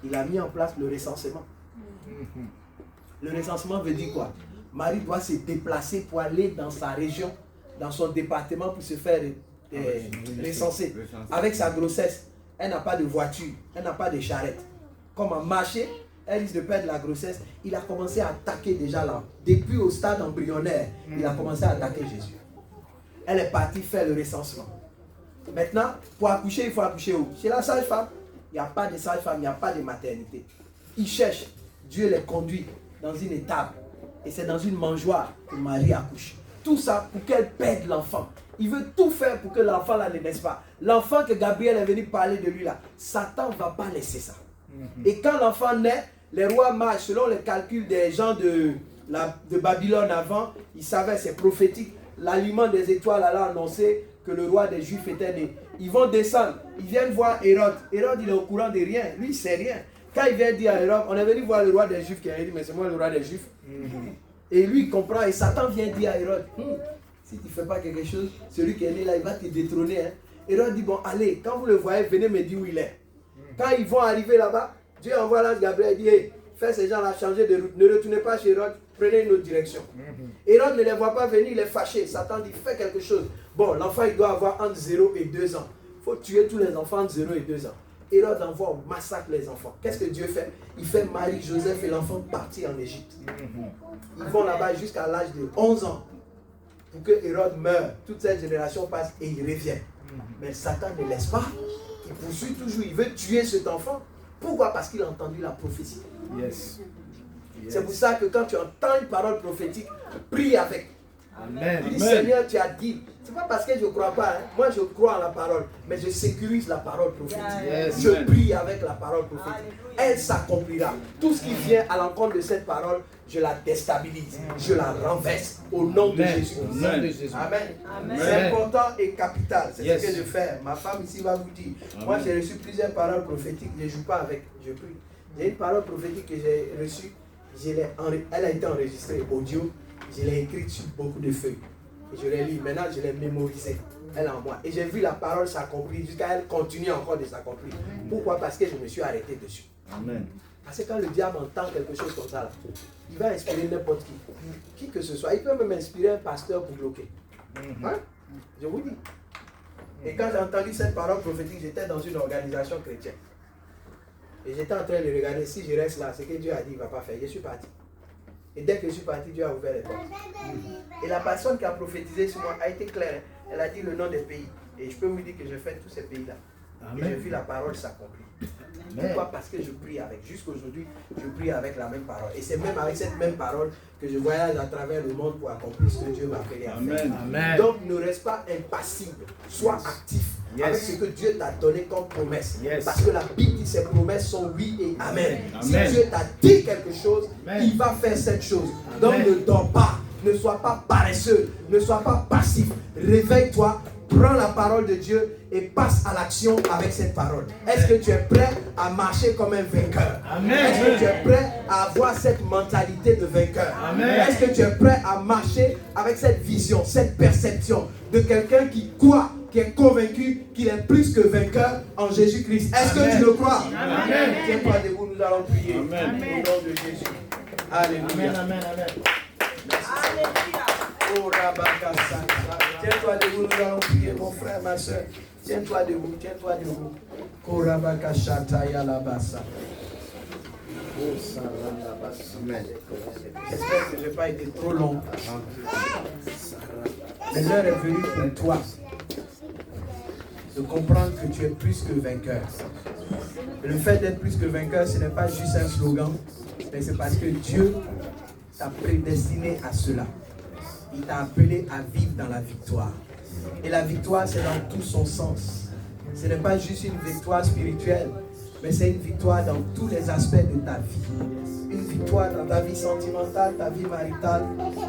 Il a mis en place le recensement. Le recensement veut dire quoi? Marie doit se déplacer pour aller dans sa région, dans son département pour se faire recenser. Avec sa grossesse, elle n'a pas de voiture, elle n'a pas de charrette. Comme en marché, elle risque de perdre la grossesse. Il a commencé à attaquer déjà là. Depuis au stade embryonnaire, il a commencé à attaquer Jésus. Elle est partie faire le recensement. Maintenant, pour accoucher, il faut accoucher où? Chez la sage-femme. Il n'y a pas de sage-femme, il n'y a pas de maternité. Il cherche. Dieu les conduit dans une étable. Et c'est dans une mangeoire que Marie accouche. Tout ça pour qu'elle perde l'enfant. Il veut tout faire pour que l'enfant là ne naisse pas. L'enfant que Gabriel est venu parler de lui là, Satan ne va pas laisser ça. Et quand l'enfant naît, les rois mages, selon les calculs des gens de Babylone avant, ils savaient, c'est prophétique. L'aliment des étoiles allait annoncer que le roi des Juifs était né. Ils vont descendre, ils viennent voir Hérode. Hérode, il est au courant de rien. Lui, il ne sait rien. Quand il vient dire à Hérode, on est venu voir le roi des Juifs qui a dit, mais c'est moi le roi des Juifs. Et lui, il comprend. Et Satan vient dire à Hérode, si tu ne fais pas quelque chose, celui qui est né là, il va te détrôner. Hein. Hérode dit, bon, allez, quand vous le voyez, venez me dire où il est. Quand ils vont arriver là-bas, Dieu envoie l'ange Gabriel et dit, hey, fais ces gens-là changer de route. Ne retournez pas chez Hérode, prenez une autre direction. Hérode ne les voit pas venir, il est fâché. Satan dit, fais quelque chose. Bon, l'enfant, il doit avoir entre 0 et 2 ans. Il faut tuer tous les enfants entre 0 et 2 ans. Hérode envoie au massacre les enfants. Qu'est-ce que Dieu fait? Il fait Marie, Joseph et l'enfant partir en Égypte. Ils vont là-bas jusqu'à l'âge de 11 ans. Pour que Hérode meure. Toute cette génération passe et il revient. Mais Satan ne laisse pas. Il poursuit toujours. Il veut tuer cet enfant. Pourquoi? Parce qu'il a entendu la prophétie. Yes. C'est pour ça que quand tu entends une parole prophétique, prie avec. Amen. Tu dis, Seigneur, tu as dit. C'est pas parce que je ne crois pas. Hein. Moi, je crois en la parole. Mais je sécurise la parole prophétique. Yes. Je prie avec la parole prophétique. Elle s'accomplira. Tout ce qui vient à l'encontre de cette parole, je la déstabilise. Je la renverse. Au nom de Jésus. Au nom de Jésus. Amen. Amen. C'est important et capital. C'est Yes. ce que je fais. Ma femme ici va vous dire. Moi, j'ai reçu plusieurs paroles prophétiques. Je ne joue pas avec. Je prie. J'ai une parole prophétique que j'ai reçue. Elle a été enregistrée audio. Je l'ai écrite sur beaucoup de feuilles. Et je l'ai lu. Maintenant, je l'ai mémorisée. Elle est en moi. Et j'ai vu la parole s'accomplir jusqu'à elle continue encore de s'accomplir. Pourquoi? Parce que je me suis arrêté dessus. Amen. Parce que quand le diable entend quelque chose comme ça, là, il va inspirer n'importe qui. Qui que ce soit. Il peut même inspirer un pasteur pour bloquer. Hein? Je vous dis. Et quand j'ai entendu cette parole prophétique, j'étais dans une organisation chrétienne. Et j'étais en train de regarder, si je reste là, ce que Dieu a dit, il ne va pas faire. Je suis parti. Et dès que je suis parti, Dieu a ouvert les portes. Et la personne qui a prophétisé sur moi a été claire. Elle a dit le nom des pays. Et je peux vous dire que je fais tous ces pays-là. Et j'ai vu la parole s'accomplir. Pourquoi? Parce que je prie avec. Jusqu'aujourd'hui, je prie avec la même parole. Et c'est même avec cette même parole que je voyage à travers le monde pour accomplir ce que Dieu m'a appelé à faire. Amen. Donc ne reste pas impassible. Sois actif avec ce que Dieu t'a donné comme promesse. Parce que la Bible dit que ses promesses sont oui et amen. Si Dieu t'a dit quelque chose, il va faire cette chose. Donc ne dors pas. Ne sois pas paresseux. Ne sois pas passif. Réveille-toi. Prends la parole de Dieu et passe à l'action avec cette parole. Est-ce que tu es prêt à marcher comme un vainqueur? Est-ce que tu es prêt à avoir cette mentalité de vainqueur? Est-ce que tu es prêt à marcher avec cette vision, cette perception de quelqu'un qui croit, qui est convaincu qu'il est plus que vainqueur en Jésus-Christ? Est-ce que tu le crois? Tiens-toi debout, nous allons prier. Au nom de Jésus. Alléluia. Oh, tiens-toi debout, nous allons prier, mon frère, ma soeur. Tiens-toi debout, tiens-toi debout. J'espère que je n'ai pas été trop long. Mais l'heure est venue pour toi de comprendre que tu es plus que vainqueur. Et le fait d'être plus que vainqueur, ce n'est pas juste un slogan, mais c'est parce que Dieu t'a prédestiné à cela. Il t'a appelé à vivre dans la victoire. Et la victoire, c'est dans tout son sens. Ce n'est pas juste une victoire spirituelle, mais c'est une victoire dans tous les aspects de ta vie. Une victoire dans ta vie sentimentale, ta vie maritale,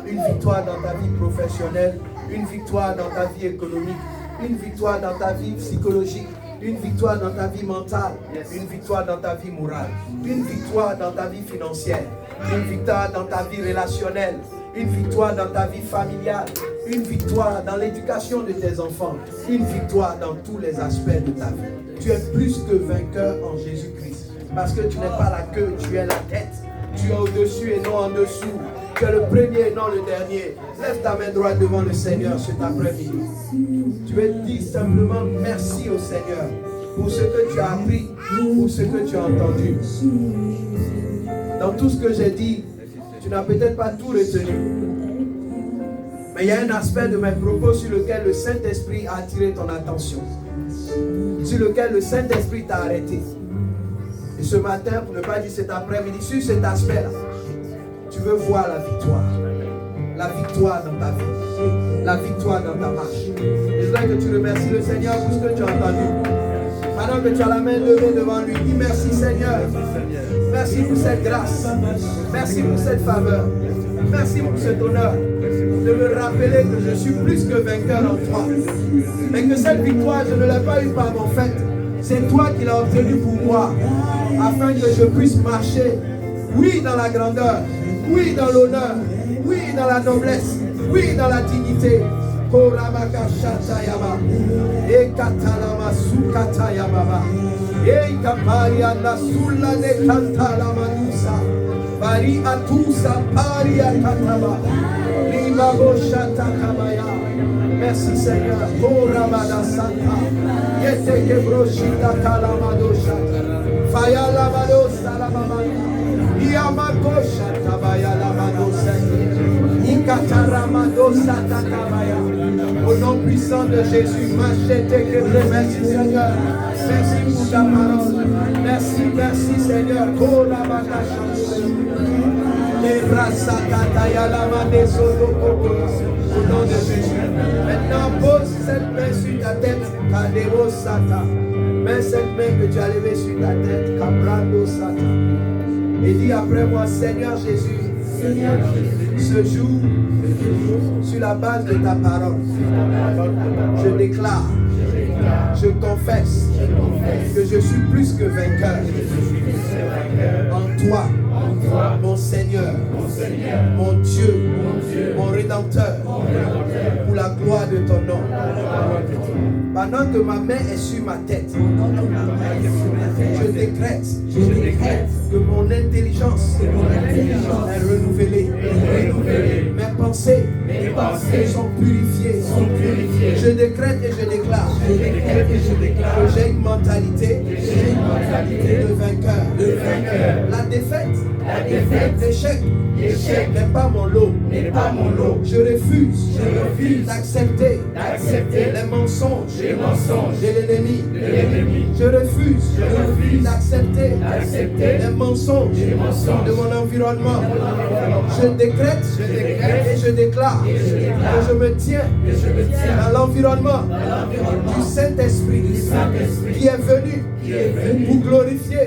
une victoire dans ta vie professionnelle, une victoire dans ta vie économique, une victoire dans ta vie psychologique, une victoire dans ta vie mentale, une victoire dans ta vie morale, une victoire dans ta vie financière, une victoire dans ta vie relationnelle, une victoire dans ta vie familiale, une victoire dans l'éducation de tes enfants, une victoire dans tous les aspects de ta vie. Tu es plus que vainqueur en Jésus-Christ. Parce que tu n'es pas la queue, tu es la tête. Tu es au-dessus et non en dessous. Tu es le premier et non le dernier. Lève ta main droite devant le Seigneur cet après-midi. Tu veux dire simplement merci au Seigneur pour ce que tu as appris, pour ce que tu as entendu. Dans tout ce que j'ai dit, tu n'as peut-être pas tout retenu. Mais il y a un aspect de mes propos sur lequel le Saint-Esprit a attiré ton attention. Sur lequel le Saint-Esprit t'a arrêté. Et ce matin, pour ne pas dire cet après-midi, sur cet aspect-là, tu veux voir la victoire. La victoire dans ta vie. La victoire dans ta marche. Et je voudrais que tu remercies le Seigneur pour ce que tu as entendu. Maintenant que tu as la main levée devant lui, dis merci Seigneur. Merci pour cette grâce. Merci pour cette faveur. Merci pour cet honneur de me rappeler que je suis plus que vainqueur en toi. Mais que cette victoire, je ne l'ai pas eue par mon fait. C'est toi qui l'as obtenue pour moi. Afin que je puisse marcher, oui, dans la grandeur, oui, dans l'honneur, oui, dans la noblesse, oui, dans la dignité. Korabaka Shatayama, Ekatalama Sukatayama, Ekaparia Nasula de Kantalamanusa, Bari Atusa, Paria Kataba, Limabo Shatakabaya. Merci Seigneur, Korabada Santa, Yete Gebroshita Kalamadosha, Fayalabado Salamamaya, Yamako Shatabaya Lamadosa, Ikataramadosa Takabaya. Au nom puissant de Jésus, merci Seigneur. Merci pour ta parole. Merci, merci Seigneur. Au nom de Jésus. Maintenant, pose cette main sur ta tête. Kadero Sata. Mets cette main que tu as levée sur ta tête. Kabrando Sata. Et dis après moi, Seigneur Jésus. Ce jour, sur la base de ta parole, je déclare, je confesse que je suis plus que vainqueur en toi, mon Seigneur, mon Dieu, mon Rédempteur, pour la gloire de ton nom. Pendant que ma main est sur ma tête, je décrète que mon intelligence est renouvelée. Mes pensées sont purifiées. Je décrète et je déclare que j'ai une mentalité de vainqueur. La défaite, l'échec n'est pas mon lot. pas mon lot. Je refuse d'accepter les mensonges de l'ennemi. Je refuse d'accepter les mensonges de mon environnement. Je décrète et je déclare que je me tiens dans l'environnement du Saint-Esprit qui est venu pour glorifier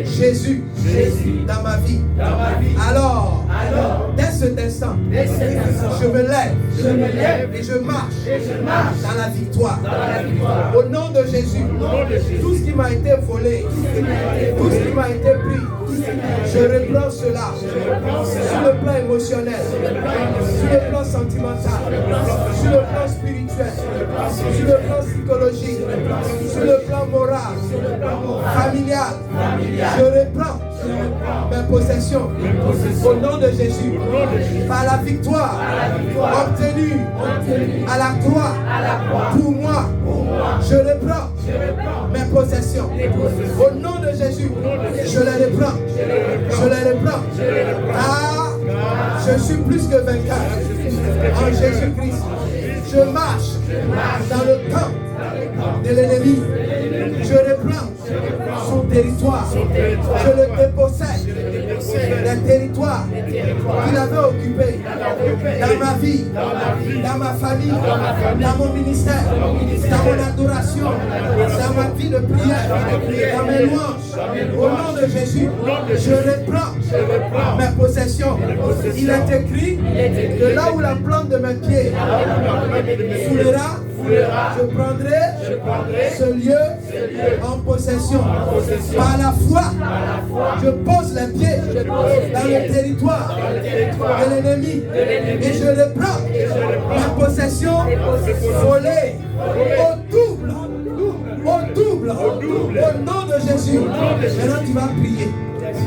Jésus dans ma vie. Alors, dès cet instant, je me lève et je marche dans la victoire. Au nom de Jésus, tout ce qui m'a été volé, tout ce qui m'a été pris, je reprends cela sur le plan émotionnel, sur le plan sentimental, sur le plan spirituel, sur le plan psychologique, sur le plan moral, familial. Je reprends mes possessions au nom de Jésus par la victoire obtenue à la croix pour moi. Je reprends mes possessions au nom de Jésus. Je les reprends. Car je suis plus que vainqueur en Jésus-Christ. Je marche dans le camp de l'ennemi. Je reprends son territoire. Je le dépossède des territoires qu'il avait occupés dans ma vie, dans ma famille, dans mon ministère, dans mon adoration, dans ma vie de prière, dans mes louanges. Au nom de Jésus, je reprends mes possessions. Il est écrit que là où la plante de mes pieds foulera, je prendrai ce lieu en possession. Par la foi, je pose les pieds dans le territoire de l'ennemi et je reprends ma possession volée au double, au nom de Jésus. Maintenant tu vas prier,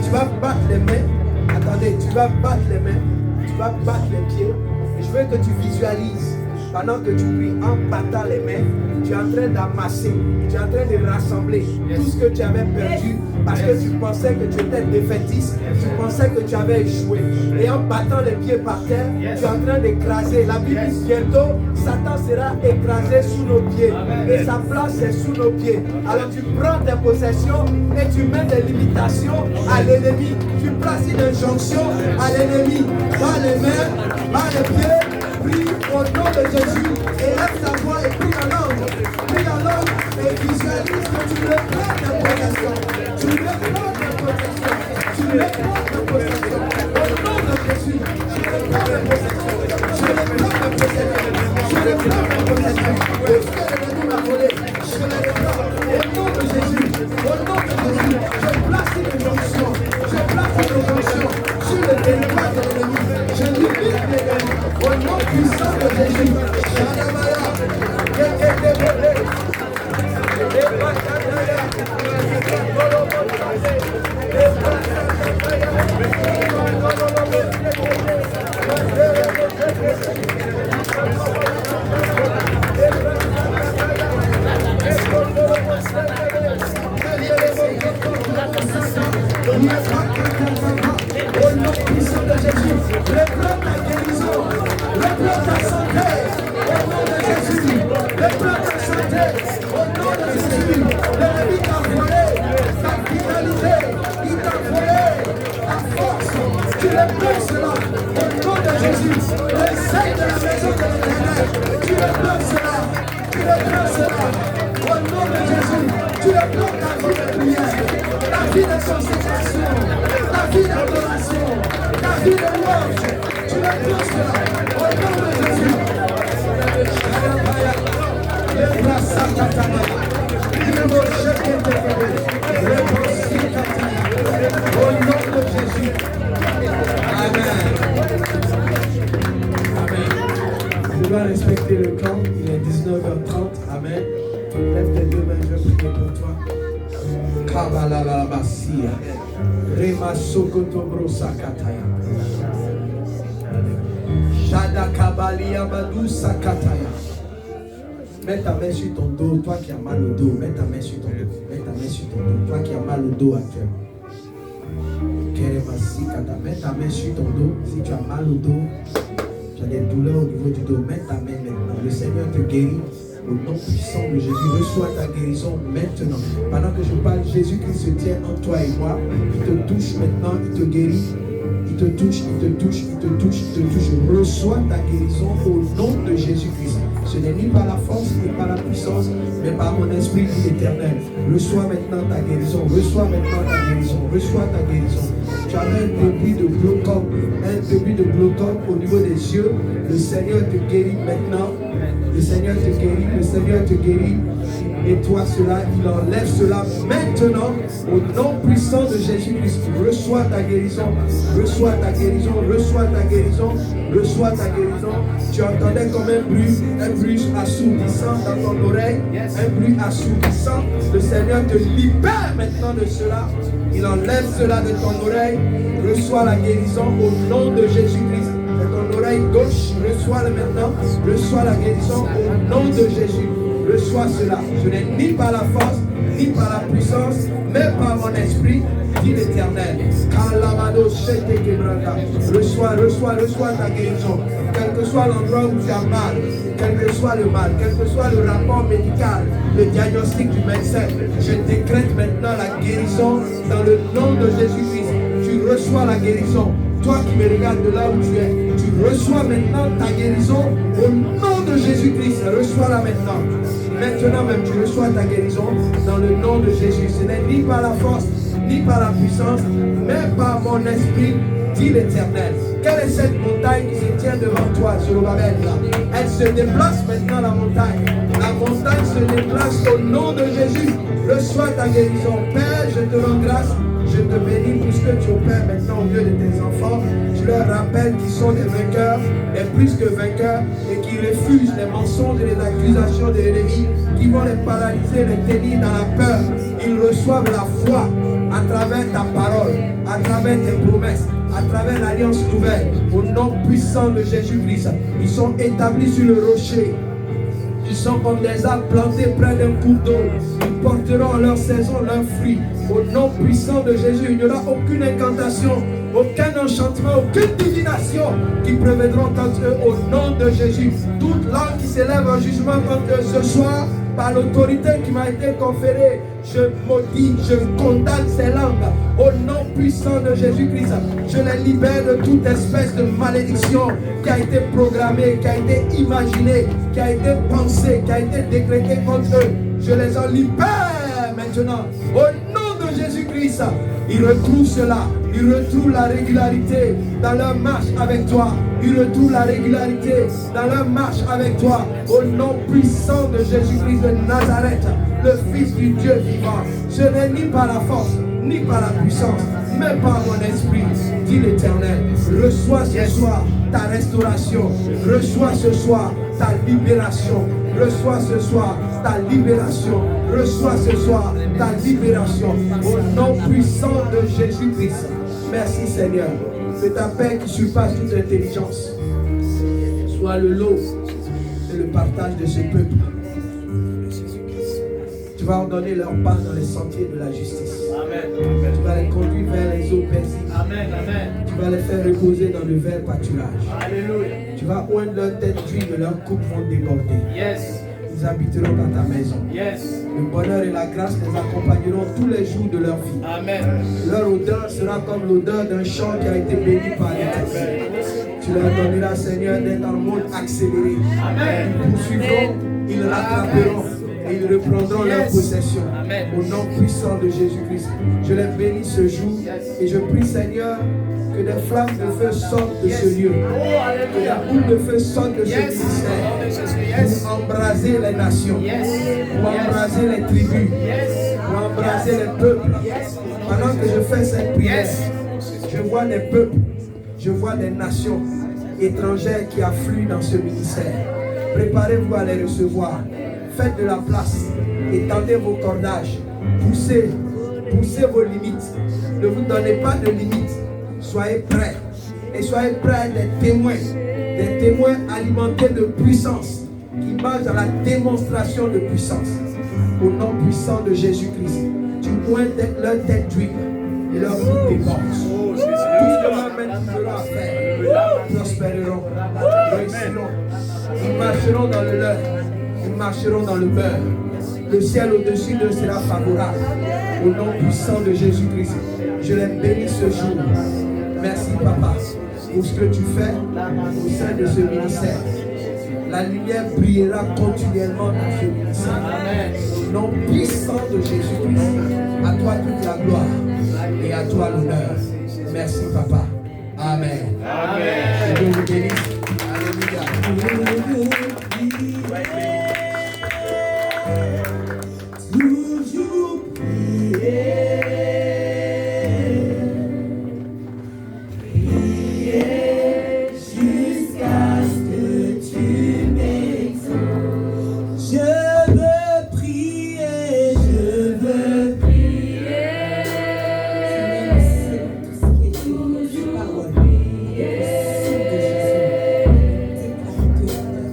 tu vas battre les mains. Attendez, tu vas battre les mains, tu vas battre les pieds. Et je veux que tu visualises. Pendant que tu pries, en battant les mains, tu es en train d'amasser, tu es en train de rassembler tout ce que tu avais perdu parce que tu pensais que tu étais défaitiste, tu pensais que tu avais échoué. Et en battant les pieds par terre, tu es en train d'écraser. La Bible dit bientôt, Satan sera écrasé sous nos pieds et sa place est sous nos pieds. Alors tu prends tes possessions et tu mets des limitations à l'ennemi. Tu places une injonction à l'ennemi. Bas les mains, bas les pieds. Prie au nom de Jésus et lève ta voix et prie en langue. Prie en langue et visualise que tu reprends ta possession. Tu reprends ta possession. Tu reprends ta possession. Au nom de Jésus, je reprends ta possession. Je reprends ta possession. Je reprends ta possession. Tout ce que l'ennemi m'a volé, je le reprends. Au nom de Jésus, je place une injonction. Je place une injonction sur le territoire de l'ennemi. Je limite l'ennemi. Au nom puissant de Jésus, Shadamaya, au nom puissant de Jésus, reprends ta guérison, reprends ta santé, au nom de Jésus, reprends ta santé, au nom de Jésus. L'ennemi t'a volé ta vitalité, il t'a volé ta force, tu reprends cela, au nom de Jésus. Le sein de la maison de l'Éternel, tu reprends cela, au nom de Jésus. Tu reprends ta vie de prière, ta vie de consécration, ta vie d'adoration, ta vie de louange. Tu reprends cela, au nom de Jésus. Au nom de Jésus. Amen. Amen. Je dois respecter le camp. Il est 19h30. Amen. Lève tes deux mains, je vais prier pour toi. Kabbalah Basia. Rema Sokoto Sakataya. Shada Kabalia Madou Sakataya. Mets ta main sur ton dos, toi qui as mal au dos. Mets ta main sur ton dos. Mets ta main sur ton dos, toi qui as mal au dos actuellement. Kerema Si mets ta main sur ton dos. Si tu as mal au dos, tu as des douleurs au niveau du dos, mets ta main maintenant. Le Seigneur te guérit. Au nom puissant de Jésus, reçois ta guérison maintenant. Pendant que je parle, Jésus-Christ se tient entre toi et moi. Il te touche maintenant, il te guérit. Il te touche, il te touche, il te touche, il te touche. Reçois ta guérison au nom de Jésus-Christ. Ce n'est ni par la force, ni par la puissance, mais par mon esprit dit l'Éternel. Reçois maintenant ta guérison. Reçois maintenant ta guérison. Reçois ta guérison. Tu avais un début de glaucome au niveau des yeux. Le Seigneur te guérit maintenant. Le Seigneur te guérit. Le Seigneur te guérit. Nettoie cela, il enlève cela maintenant au nom puissant de Jésus-Christ. Reçois ta guérison, reçois ta guérison, reçois ta guérison, reçois ta guérison. Tu entendais comme un bruit assourdissant dans ton oreille, un bruit assourdissant. Le Seigneur te libère maintenant de cela. Il enlève cela de ton oreille. Reçois la guérison au nom de Jésus-Christ. De ton oreille gauche, reçois-le maintenant. Reçois la guérison au nom de Jésus. Reçois cela. Je n'ai ni par la force, ni par la puissance, mais par mon esprit, dit l'Éternel. Reçois ta guérison. Quel que soit l'endroit où tu as mal, quel que soit le mal, quel que soit le rapport médical, le diagnostic du médecin, je décrète maintenant la guérison dans le nom de Jésus-Christ. Tu reçois la guérison. Toi qui me regardes de là où tu es, tu reçois maintenant ta guérison au nom de Jésus-Christ. Reçois-la maintenant. Maintenant même, tu reçois ta guérison dans le nom de Jésus. Ce n'est ni par la force, ni par la puissance, mais par mon esprit, dit l'Éternel. Quelle est cette montagne qui se tient devant toi, Zorobabel? Elle se déplace maintenant, la montagne. La montagne se déplace au nom de Jésus. Reçois ta guérison. Père, je te rends grâce. Je te bénis pour ce que tu opères maintenant au milieu de tes enfants. Tu leur rappelles qu'ils sont des vainqueurs, et plus que vainqueurs, et qui refusent les mensonges et les accusations de l'ennemi, qui vont les paralyser, les tenir dans la peur. Ils reçoivent la foi à travers ta parole, à travers tes promesses, à travers l'alliance nouvelle. Au nom puissant de Jésus-Christ, ils sont établis sur le rocher. Ils sont comme des arbres plantés près d'un cours d'eau. Ils porteront leur saison, leurs fruits. Au nom puissant de Jésus, il n'y aura aucune incantation, aucun enchantement, aucune divination qui prévaudront contre eux au nom de Jésus. Toute langue qui s'élève en jugement contre eux ce soir, par l'autorité qui m'a été conférée, je maudis, je condamne ces langues au nom puissant de Jésus-Christ. Je les libère de toute espèce de malédiction qui a été programmée, qui a été imaginée, qui a été pensée, qui a été décrétée contre eux. Je les en libère maintenant au nom de Jésus-Christ. Ils retrouvent cela. Ils retrouvent la régularité dans leur marche avec toi. Ils retrouvent la régularité dans leur marche avec toi. Au nom puissant de Jésus-Christ de Nazareth, le Fils du Dieu vivant. Ce n'est ni par la force, ni par la puissance, mais par mon esprit, dit l'Éternel. Reçois ce soir ta restauration. Reçois ce soir ta libération. Reçois ce soir ta libération. Reçois ce soir ta libération. Au nom puissant de Jésus-Christ. Merci Seigneur. Que ta paix qui surpasse toute intelligence soit le lot et le partage de ce peuple. Tu vas ordonner leur pas dans les sentiers de la justice. Amen. Tu vas les conduire vers les eaux paisibles. Amen. Amen. Tu vas les faire reposer dans le vert pâturage. Alléluia. Tu vas oindre leur tête d'huile et leurs coupes vont déborder. Yes. Ils habiteront dans ta maison. Yes. Le bonheur et la grâce les accompagneront tous les jours de leur vie. Amen. Leur odeur sera comme l'odeur d'un champ qui a été béni par l'Éternel. Tu leur donneras, Seigneur, d'être en mode accéléré. Amen. Ils poursuivront, ils rattraperont et ils reprendront leur possession. Amen. Au nom puissant de Jésus-Christ. Je les bénis ce jour et je prie, Seigneur, que des flammes de feu sortent de ce lieu. Que des boules de feu sortent de ce ministère. Pour embraser les nations. Pour embraser les tribus. Pour embraser les peuples. Pendant que je fais cette prière, je vois des peuples, je vois des nations étrangères qui affluent dans ce ministère. Préparez-vous à les recevoir. Faites de la place. Étendez vos cordages. Poussez vos limites. Ne vous donnez pas de limites. Soyez prêts. Et soyez prêts à être des témoins alimentés de puissance, qui marchent dans la démonstration de puissance. Au nom puissant de Jésus-Christ, tu oins leur tête d'huile et leur vie déborde. la main tu feras affaire. Prospéreront, réussiront. Nous marcherons dans le leur. Nous marcherons dans le beurre. Le ciel au-dessus d'eux sera favorable. Au nom puissant de Jésus-Christ, je les bénis ce jour. Merci, Papa, pour ce que tu fais au sein de ce ministère. La lumière brillera continuellement dans ce ministère. Au nom puissant de Jésus-Christ, à toi toute la gloire et à toi l'honneur. Merci, Papa. Amen. Amen. Que Dieu vous bénisse. Alléluia. Toujours prier, prier jusqu'à ce que tu m'exauces. Je veux prier, je veux prier. Toujours prier.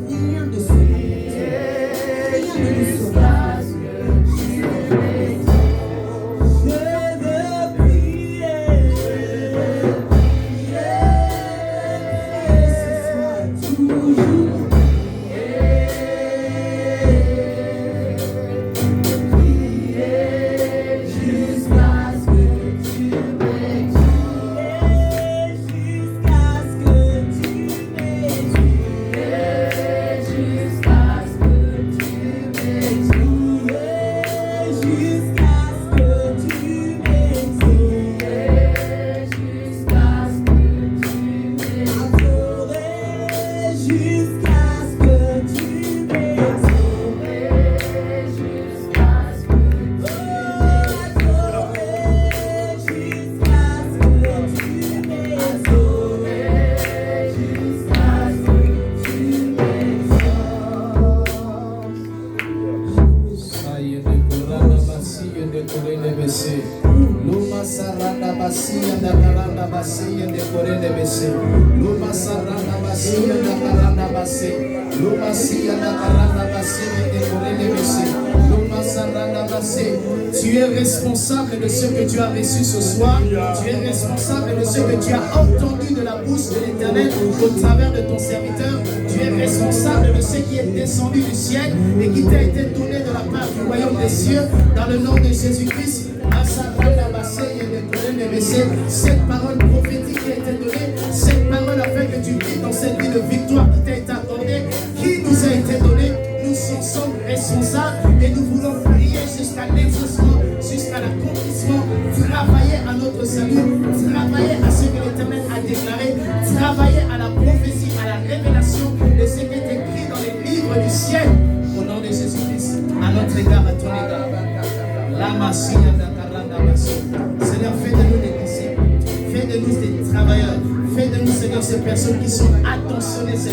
Rien de Tu es responsable de ce que tu as reçu ce soir. Tu es responsable de ce que tu as entendu de la bouche de l'Éternel au travers de ton serviteur. Tu es responsable de ce qui est descendu du ciel et qui t'a été donné de la part du royaume des cieux dans le nom de Jésus-Christ. Cette parole prophétique qui a été donnée, cette parole afin que tu vis dans cette vie de victoire qui t'a été accordée, qui nous a été donnée, nous sommes responsables et nous voulons prier jusqu'à l'exaucement, jusqu'à l'accomplissement, travailler à notre salut, travailler à ce que l'Éternel a déclaré, travailler à la prophétie, à la révélation de ce qui est écrit dans les livres du ciel, au nom de Jésus-Christ, à notre égard, à ton égard. Seigneur, fais de nous des disciples, fais de nous des travailleurs, fais de nous, Seigneur, ces personnes qui sont attentionnées, Seigneur.